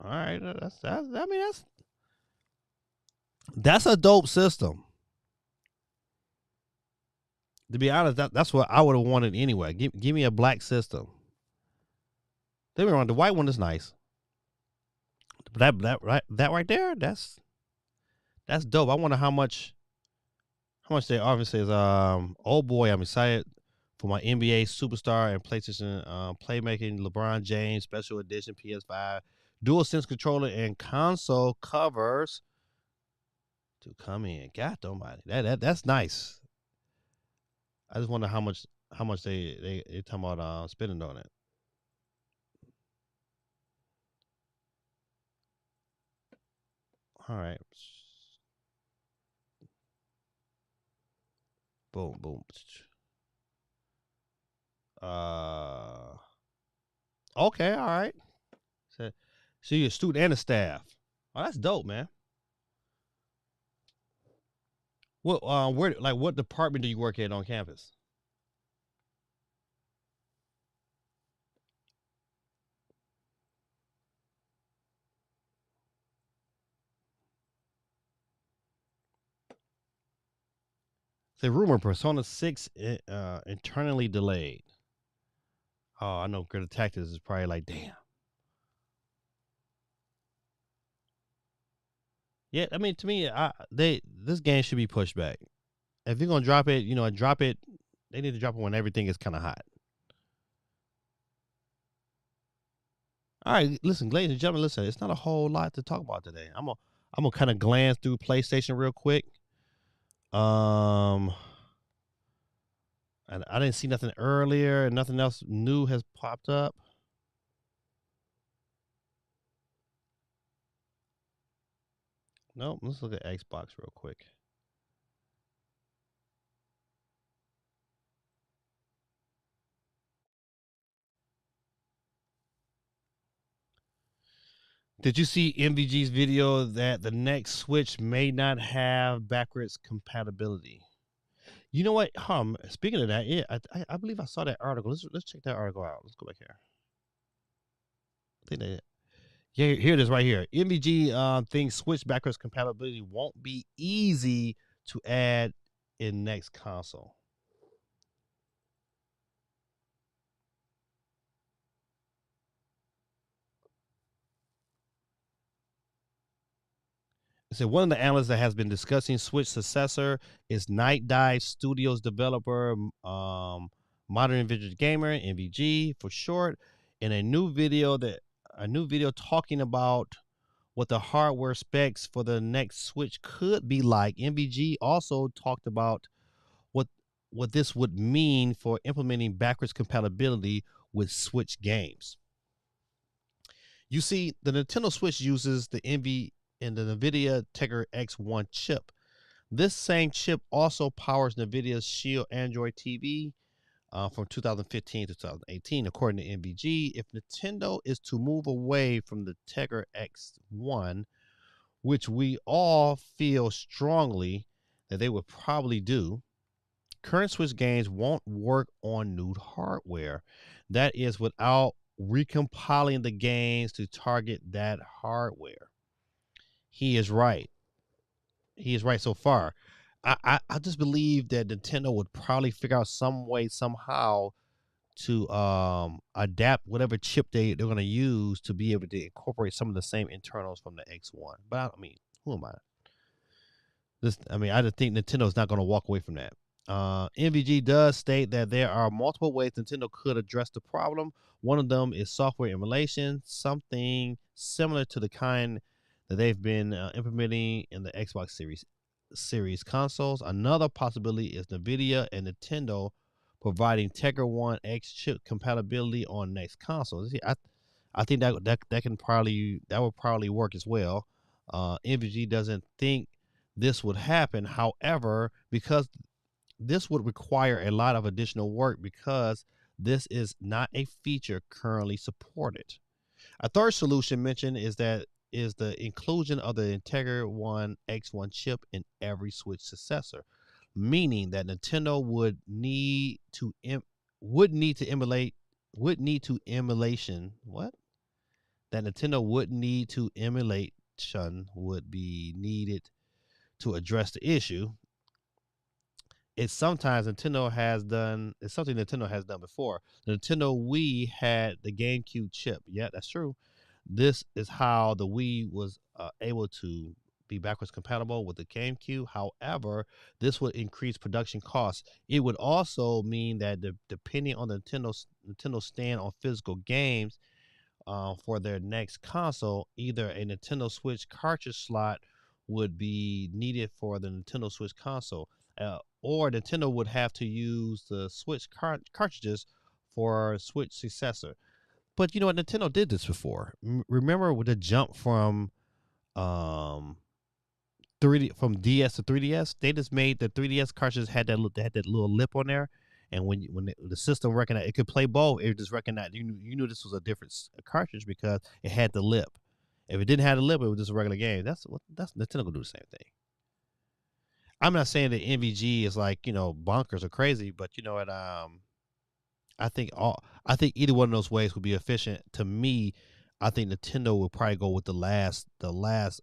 All right, that's I mean that's a dope system. To be honest, that's what I would have wanted anyway. Give me a black system. Don't get me wrong, the white one is nice. But that right there, that's dope. I wonder how much they obviously is. Oh boy, I'm excited for my NBA superstar and PlayStation playmaking LeBron James special edition PS5 dual sense controller and console covers to come in. God almighty, that's nice. I just wonder how much they talking about spending on it. All right, boom boom. Uh, okay, all right. So, so you're a student and a staff. Oh, that's dope, man. What department do you work at on campus? The rumor Persona 6 internally delayed. Oh, I know Greta Tactics is probably like, damn. Yeah, I mean, to me, this game should be pushed back. If you're gonna drop it, drop it. They need to drop it when everything is kind of hot. All right, listen, ladies and gentlemen, listen. It's not a whole lot to talk about today. I'm gonna kind of glance through PlayStation real quick. Um, and I didn't see nothing earlier, and nothing else new has popped up. Nope. Let's look at Xbox real quick. Did you see MVG's video that the next Switch may not have backwards compatibility? You know what? Speaking of that, yeah, I believe I saw that article. Let's check that article out. Let's go back here. I think that yeah, here it is right here. MVG thinks Switch backwards compatibility won't be easy to add in next console. So one of the analysts that has been discussing Switch successor is Night Dive Studios developer, Modern Vintage Gamer (MVG) for short, in a new video talking about what the hardware specs for the next Switch could be like. MVG also talked about what what this would mean for implementing backwards compatibility with Switch games. You see, the Nintendo Switch uses the NVIDIA Tegra X1 chip. This same chip also powers NVIDIA's Shield Android TV from 2015 to 2018, according to MVG. If Nintendo is to move away from the Tegra X1, which we all feel strongly that they would probably do, current Switch games won't work on new hardware. That is without recompiling the games to target that hardware. He is right. He is right so far. I just believe that Nintendo would probably figure out some way, somehow, to adapt whatever chip they're going to use to be able to incorporate some of the same internals from the X1. But I mean, who am I? I just think Nintendo's not going to walk away from that. NVG does state that there are multiple ways Nintendo could address the problem. One of them is software emulation, something similar to the kind that they've been implementing in the Xbox Series consoles. Another possibility is NVIDIA and Nintendo providing Tegra 1 X chip compatibility on next consoles. I think that would probably work as well. NVG doesn't think this would happen. However, because this would require a lot of additional work because this is not a feature currently supported. A third solution mentioned is the inclusion of the Tegra 1 X1 chip in every Switch successor, meaning that Nintendo would need to emulation what? That Nintendo would need to emulation would be needed to address the issue. It's something Nintendo has done before. The Nintendo Wii had the GameCube chip. Yeah, that's true. This is how the Wii was able to be backwards compatible with the GameCube. However, this would increase production costs. It would also mean that depending on the Nintendo stand on physical games for their next console, either a Nintendo Switch cartridge slot would be needed for the Nintendo Switch console. Or Nintendo would have to use the Switch cartridges for Switch successor. But you know what? Nintendo did this before. Remember with the jump from 3D from DS to 3DS? They just made the 3DS cartridges had that little lip on there, and when the system recognized it could play both, it just recognized you knew this was a different cartridge because it had the lip. If it didn't have the lip, it was just a regular game. That's Nintendo gonna do the same thing. I'm not saying that NVG is like bonkers or crazy, but you know what? I think either one of those ways would be efficient. To me, I think Nintendo will probably go with the last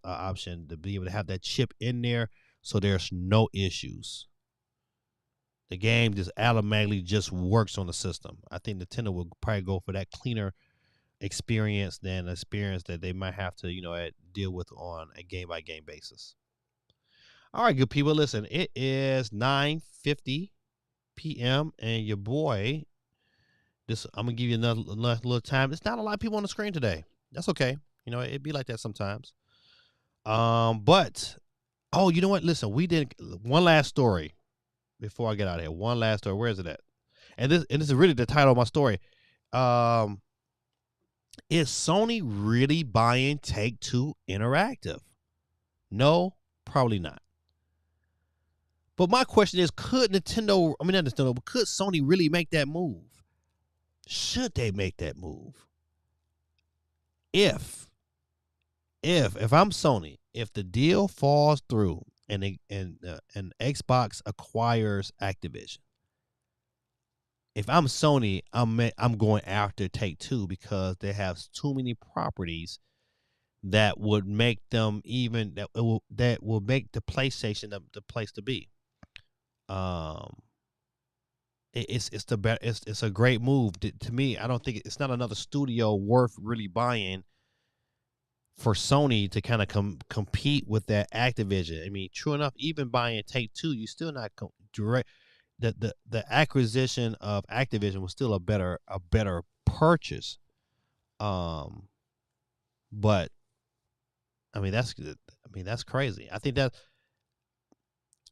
option to be able to have that chip in there, so there's no issues. The game just automatically just works on the system. I think Nintendo will probably go for that cleaner experience than experience that they might have to deal with on a game by game basis. All right, good people. Listen, it is 9:50 p.m. and your boy. I'm gonna give you another little time. It's not a lot of people on the screen today. That's okay. It'd be like that sometimes. But you know what? Listen, we did one last story before I get out of here. One last story. Where is it at? And this is really the title of my story. Is Sony really buying Take-Two Interactive? No, probably not. But my question is, could not Nintendo, but could Sony really make that move? Should they make that move? If I'm Sony, if the deal falls through and Xbox acquires Activision, if I'm Sony, I'm going after Take-Two because they have too many properties that would make them that will make the PlayStation the place to be. It's a great move to me. I don't think it's not another studio worth really buying for Sony to kind of compete with that Activision. I mean, true enough, even buying Take-Two, you still not direct. The acquisition of Activision was still a better purchase. But that's crazy. I think that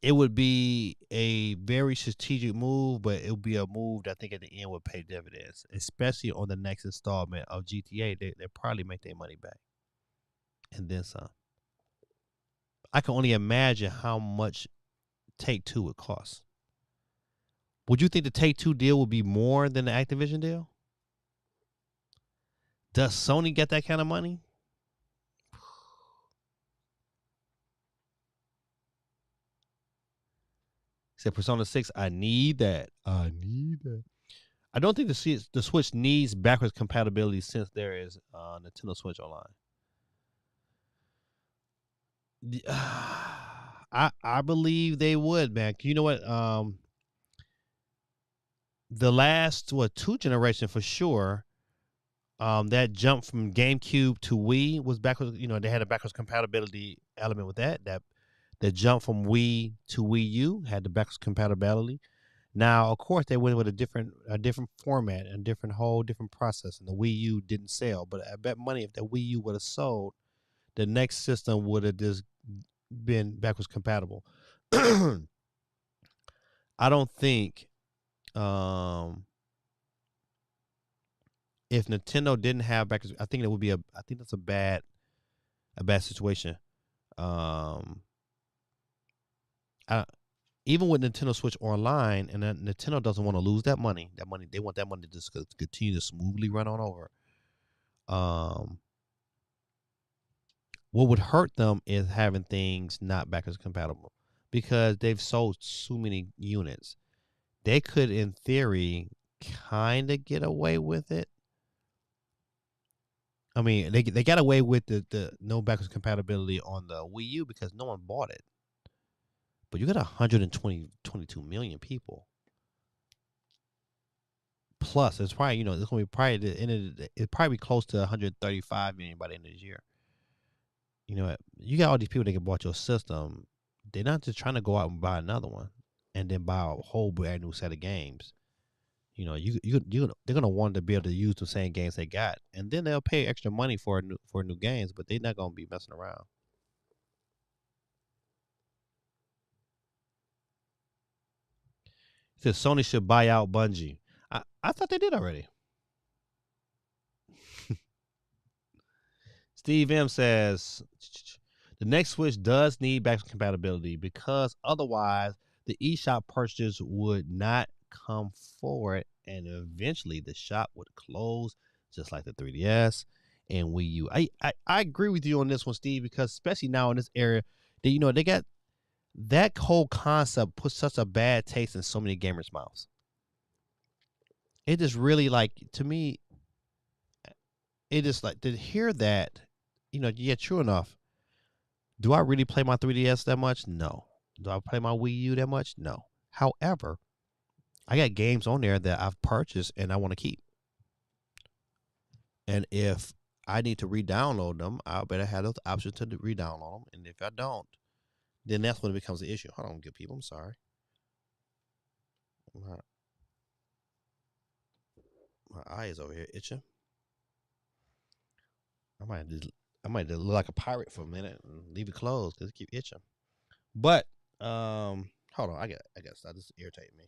it would be a very strategic move, but it would be a move that I think at the end would pay dividends, especially on the next installment of GTA. They probably make their money back, and then some. I can only imagine how much Take-Two would cost. Would you think the Take-Two deal would be more than the Activision deal? Does Sony get that kind of money? Said Persona 6, I need that. I don't think the Switch needs backwards compatibility since there is Nintendo Switch Online. I believe they would, man. You know what? the last 2 generations for sure. That jump from GameCube to Wii was backwards. They had a backwards compatibility element with that. That jump from Wii to Wii U had the backwards compatibility. Now, of course, they went with a different format and different process, and the Wii U didn't sell. But I bet money if the Wii U would have sold, the next system would have just been backwards compatible. I don't think if Nintendo didn't have backwards, I think that's a bad situation. I, Even with Nintendo Switch Online, and Nintendo doesn't want to lose that money. They want that money to just continue to smoothly run on over. What would hurt them is having things not backwards compatible because they've sold so many units. They could, in theory, kind of get away with it. I mean, they got away with the no backwards compatibility on the Wii U because no one bought it. But you got 122 million people. Plus, it's probably it's gonna be probably the end of it's probably close to 135 million by the end of this year. You got all these people that can bought your system. They're not just trying to go out and buy another one and then buy a whole brand new set of games. They're gonna want to be able to use the same games they got, and then they'll pay extra money for new games, but they're not gonna be messing around. He says Sony should buy out Bungie. I thought they did already. Steve M says the next Switch does need backwards compatibility because otherwise the eShop purchasers would not come forward, and eventually the shop would close, just like the 3DS and Wii U. I agree with you on this one, Steve, because especially now in this area, they got that whole concept puts such a bad taste in so many gamers' mouths. It just really to me. It just to hear that, yeah, true enough. Do I really play my 3DS that much? No. Do I play my Wii U that much? No. However, I got games on there that I've purchased and I want to keep. And if I need to re-download them, I better have those options to re-download them. And if I don't, then that's when it becomes an issue. Hold on, good people. I'm sorry. My eye is over here itching. I might just look like a pirate for a minute and leave it closed because it keep itching. But hold on, I guess that just irritating me.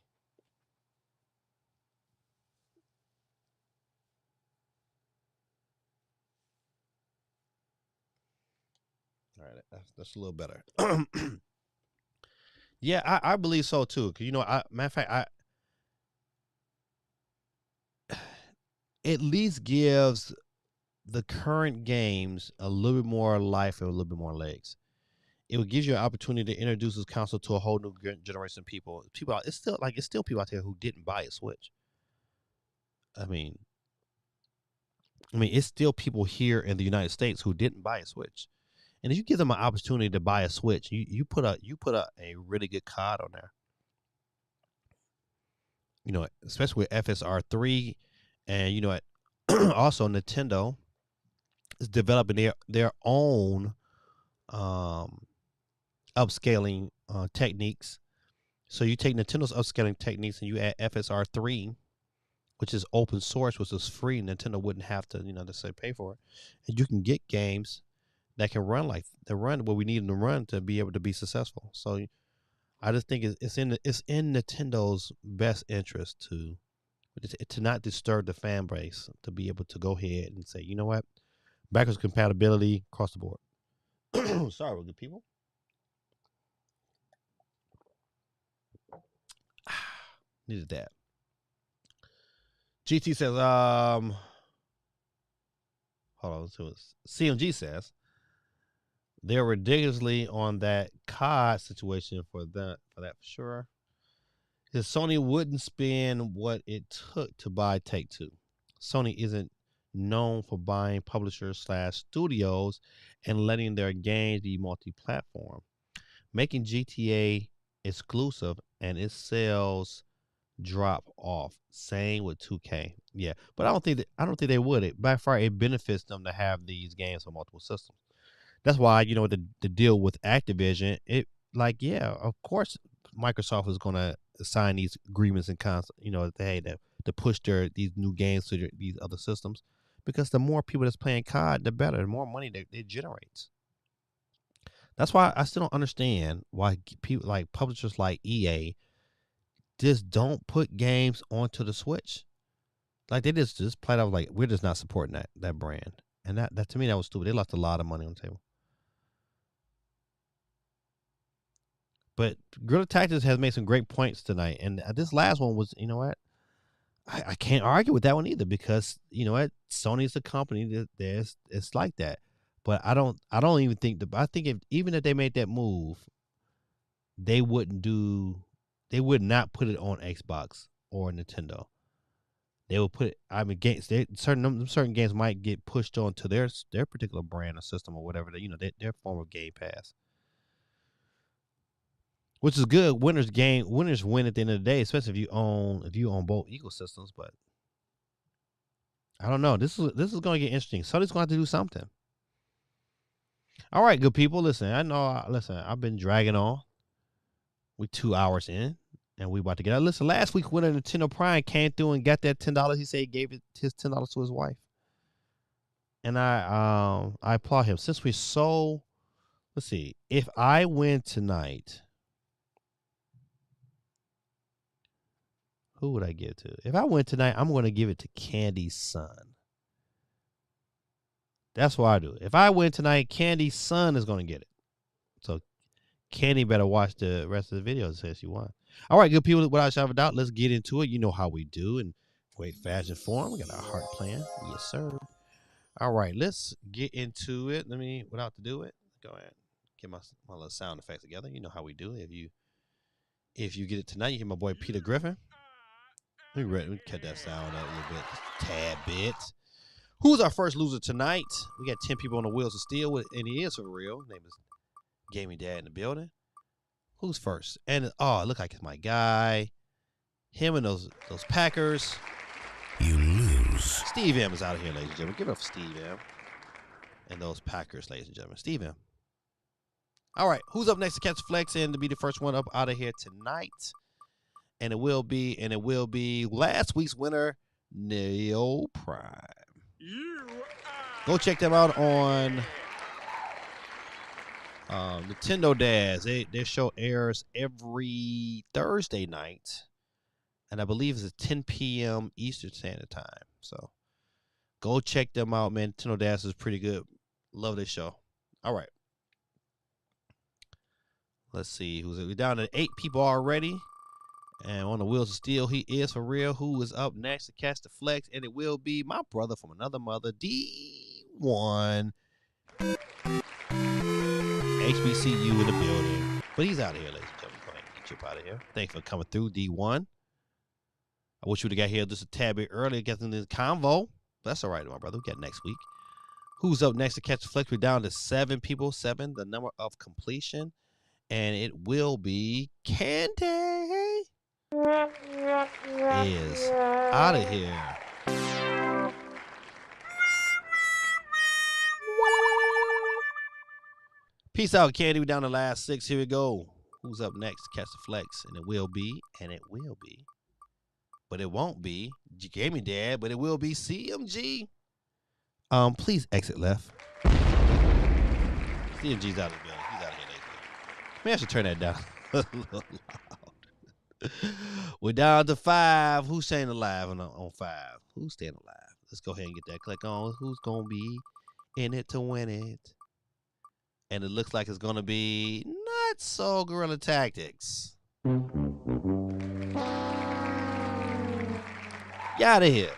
All right, that's a little better. Yeah, I believe so too. Cause matter of fact, at least gives the current games a little bit more life and a little bit more legs. It would give you an opportunity to introduce this console to a whole new generation of people. It's still people out there who didn't buy a Switch. I mean, it's still people here in the United States who didn't buy a Switch. And if you give them an opportunity to buy a Switch, you put a really good card on there. Especially with FSR3, and also Nintendo is developing their own upscaling techniques. So you take Nintendo's upscaling techniques and you add FSR3, which is open source, which is free. Nintendo wouldn't have to, necessarily pay for it, and you can get games that can run what we need them to run to be able to be successful. So I just think it's in Nintendo's best interest to not disturb the fan base, to be able to go ahead and say, you know what, backwards compatibility across the board. Sorry, good people. Needed that. GT says, hold on, so CMG says they're ridiculously on that COD situation for for sure. Because Sony wouldn't spend what it took to buy Take-Two. Sony isn't known for buying publishers / studios and letting their games be multi-platform. Making GTA exclusive and it sells drop off. Same with 2K. Yeah, but I don't think they would. By far, it benefits them to have these games on multiple systems. That's why the deal with Activision. It like yeah, of course, Microsoft is gonna sign these agreements and to push these new games to these other systems, because the more people that's playing COD, the better. The more money that it generates. That's why I still don't understand why people like publishers like EA just don't put games onto the Switch. Like they just played out like we're just not supporting that brand. And that to me that was stupid. They lost a lot of money on the table. But Guerrilla Tactics has made some great points tonight. And this last one was, you know what? I can't argue with that one either, because you know what? Sony's a company that it's like that. But I don't even think I think even if they made that move, they would not put it on Xbox or Nintendo. They will put it. I mean, certain games might get pushed onto their particular brand or system or whatever. Their form of Game Pass, which is good. Winners win at the end of the day, especially if you own both ecosystems. But I don't know. This is going to get interesting. Sony's going to have to do something. All right, good people. Listen, I know. Listen, I've been dragging on. We're 2 hours in. And we about to get out. Listen, last week winner Nintendo Prime came through and got that $10. He said he gave his $10 to his wife. And I applaud him. Since we're so, let's see, if I win tonight, who would I give it to? If I win tonight, I'm going to give it to Candy's son. That's what I do. If I win tonight, Candy's son is going to get it. So Candy better watch the rest of the video and say she won. All right, good people, without a shadow of a doubt, let's get into it. You know how we do in great fashion form. We got our heart plan. Yes, sir. All right, let's get into it. Without to do it, go ahead. Get my little sound effects together. You know how we do. If you get it tonight, you hear my boy Peter Griffin. Let me cut that sound up a little bit, just a tad bit. Who's our first loser tonight? We got 10 people on the wheels of steel, and he is for real. His name is Gaming Dad in the building. Who's first? And it look like it's my guy. Him and those Packers. You lose. Steve M is out of here, ladies and gentlemen. Give it up for Steve M. And those Packers, ladies and gentlemen. Steve M. All right, who's up next to catch flex and to be the first one up out of here tonight? And it will be last week's winner, Neo Prime. Go check them out on Nintendo Dads. Their show airs every Thursday night, and I believe it's at 10 p.m. Eastern Standard Time. So go check them out, man. Nintendo Dads is pretty good. Love this show. All right. Let's see. We're down to 8 people already. And on the wheels of steel, he is for real. Who is up next to catch the flex? And it will be my brother from another mother, D1. HBCU in the building. But he's out of here, ladies and gentlemen. Go ahead and get you up out of here. Thanks for coming through, D1. I wish you would have got here just a tad bit earlier, getting this convo. But that's all right, my brother. We got next week. Who's up next to catch the flex? We're down to 7 people. 7, the number of completion. And it will be Candy. Is out of here. Peace out, Candy. We're down to the last 6. Here we go. Who's up next to catch the flex? And it will be, but it won't be Gaming Dad, but it will be CMG. Please exit left. CMG's out of the building. He's out of here, ladies. Maybe I should turn that down a little loud. We're down to 5. Who's staying alive on 5? Who's staying alive? Let's go ahead and get that click on. Who's going to be in it to win it? And it looks like it's going to be not so Guerrilla Tactics. Get out of here.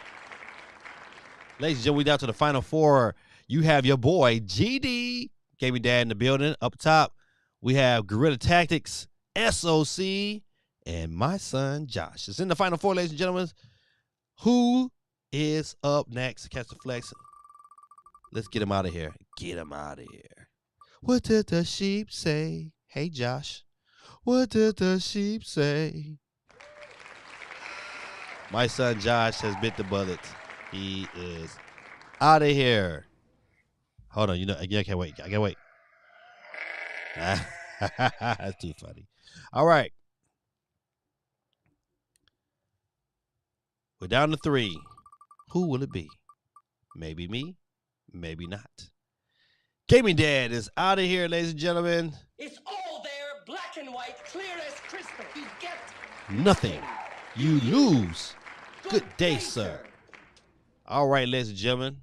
Ladies and gentlemen, we down to the final 4. You have your boy, GD, Gaming Dad in the building. Up top, we have Guerrilla Tactics, SOC, and my son, Josh. It's in the final 4, ladies and gentlemen. Who is up next to catch the flex? Let's get him out of here. Get him out of here. What did the sheep say? Hey, Josh. What did the sheep say? My son Josh has bit the bullet. He is out of here. Hold on, I can't wait. I can't wait. That's too funny. All right. We're down to 3. Who will it be? Maybe me, maybe not. Gaming Dad is out of here, ladies and gentlemen. It's all there, black and white, clear as crystal. You get nothing. You lose. Good day, sir. All right, ladies and gentlemen.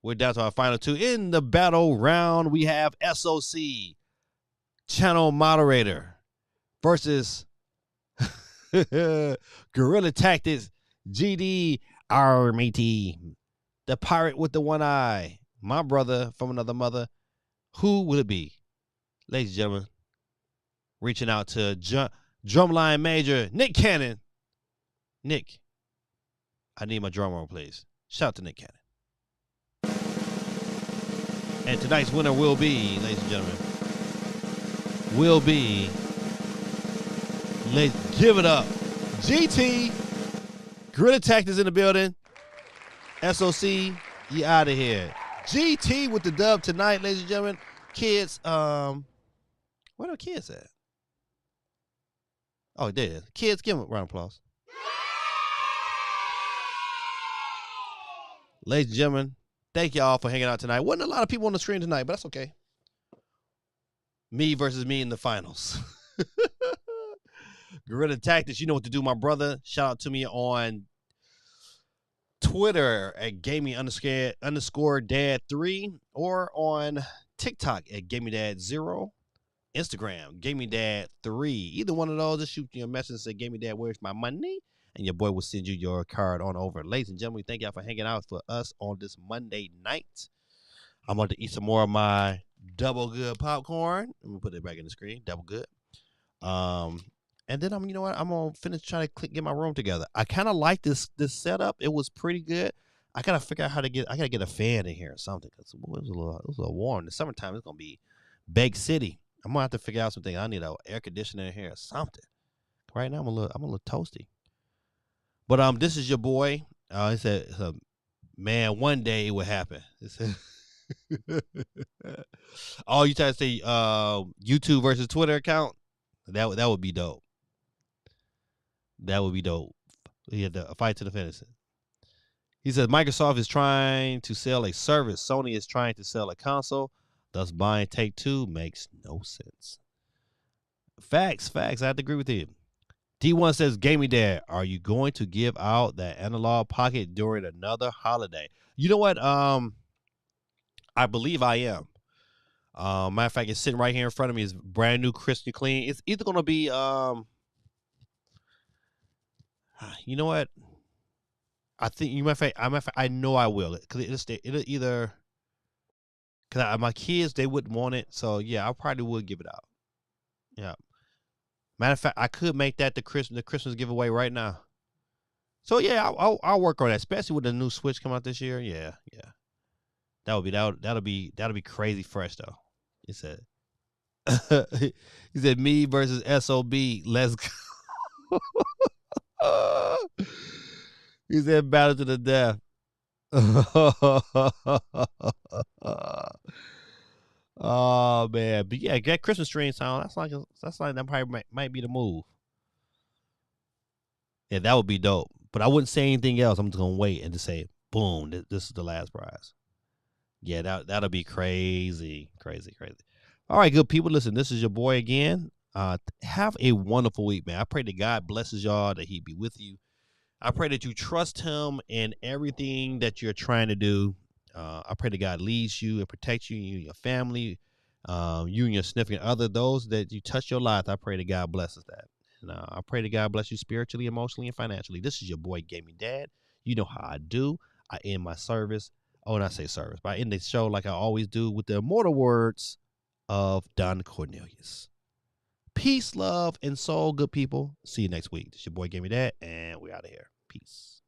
We're down to our final 2. In the battle round, we have SOC, channel moderator, versus Guerrilla Tactics, GD Armati, the pirate with the one eye, my brother from another mother. Who will it be? Ladies and gentlemen, reaching out to drumline major Nick Cannon. Nick, I need my drum roll, please. Shout out to Nick Cannon. And tonight's winner will be, ladies and gentlemen, let's give it up. GT, Guerrilla Tactics in the building. SOC, you out of here. GT with the dub tonight, ladies and gentlemen. Kids, where are kids at? Oh, there it is. Kids, give them a round of applause. Ladies and gentlemen, thank y'all for hanging out tonight. Wasn't a lot of people on the screen tonight, but that's okay. Me versus me in the finals. Guerrilla Tactics, you know what to do, my brother. Shout out to me on Twitter at gaming_dad3 or on TikTok at gamingdad0, Instagram gamingdad3. Either one of those, just shoot you a message and say, gamingdad, where's my money? And your boy will send you your card on over. Ladies and gentlemen, thank y'all for hanging out for us on this Monday night. I'm going to eat some more of my double good popcorn. Let me put it back in the screen. Double good. And then I'm gonna finish trying to get my room together. I kind of like this setup. It was pretty good. I gotta figure out I gotta get a fan in here or something because it was a little warm. In the summertime, it's gonna be Bake City. I'm gonna have to figure out something. I need an air conditioner in here or something. Right now, I'm a little toasty. But this is your boy. He said, man, one day it will happen. Oh, you trying to say YouTube versus Twitter account? That would be dope. That would be dope. He had a fight to the finish. He says Microsoft is trying to sell a service. Sony is trying to sell a console. Thus, buying Take-Two makes no sense. Facts. I have to agree with you. D1 says, Gaming Dad, are you going to give out that analog pocket during another holiday? You know what? I believe I am. Matter of fact, it's sitting right here in front of me. It's brand new, crisp and clean. It's either going to be, you know what? I think I know I will. Because it'll either, because my kids, they wouldn't want it. So, yeah, I probably would give it out. Yeah. Matter of fact, I could make that the Christmas giveaway right now. So, yeah, I'll work on that, especially with the new Switch coming out this year. Yeah. That'll be crazy fresh though. He said me versus SOB. Let's go. He said battle to the death. Oh man. But yeah, that Christmas tree sound, that's like that probably might be the move. Yeah, that would be dope. But I wouldn't say anything else. I'm just gonna wait and just say, boom, this is the last prize. Yeah, that'll be crazy. All right, good people. Listen, this is your boy again. Have a wonderful week, man. I pray that God blesses y'all, that he be with you. I pray that you trust him in everything that you're trying to do. I pray that God leads you and protects you and your family, you and your significant other, those that you touch your life. I pray that God blesses that. And I pray that God bless you spiritually, emotionally, and financially. This is your boy, Gaming Dad. You know how I do. I end my service. Oh, and I say service, but I end the show like I always do with the immortal words of Don Cornelius. Peace, love, and soul, good people. See you next week. This is your boy Gaming Dad, and we're out of here. Peace.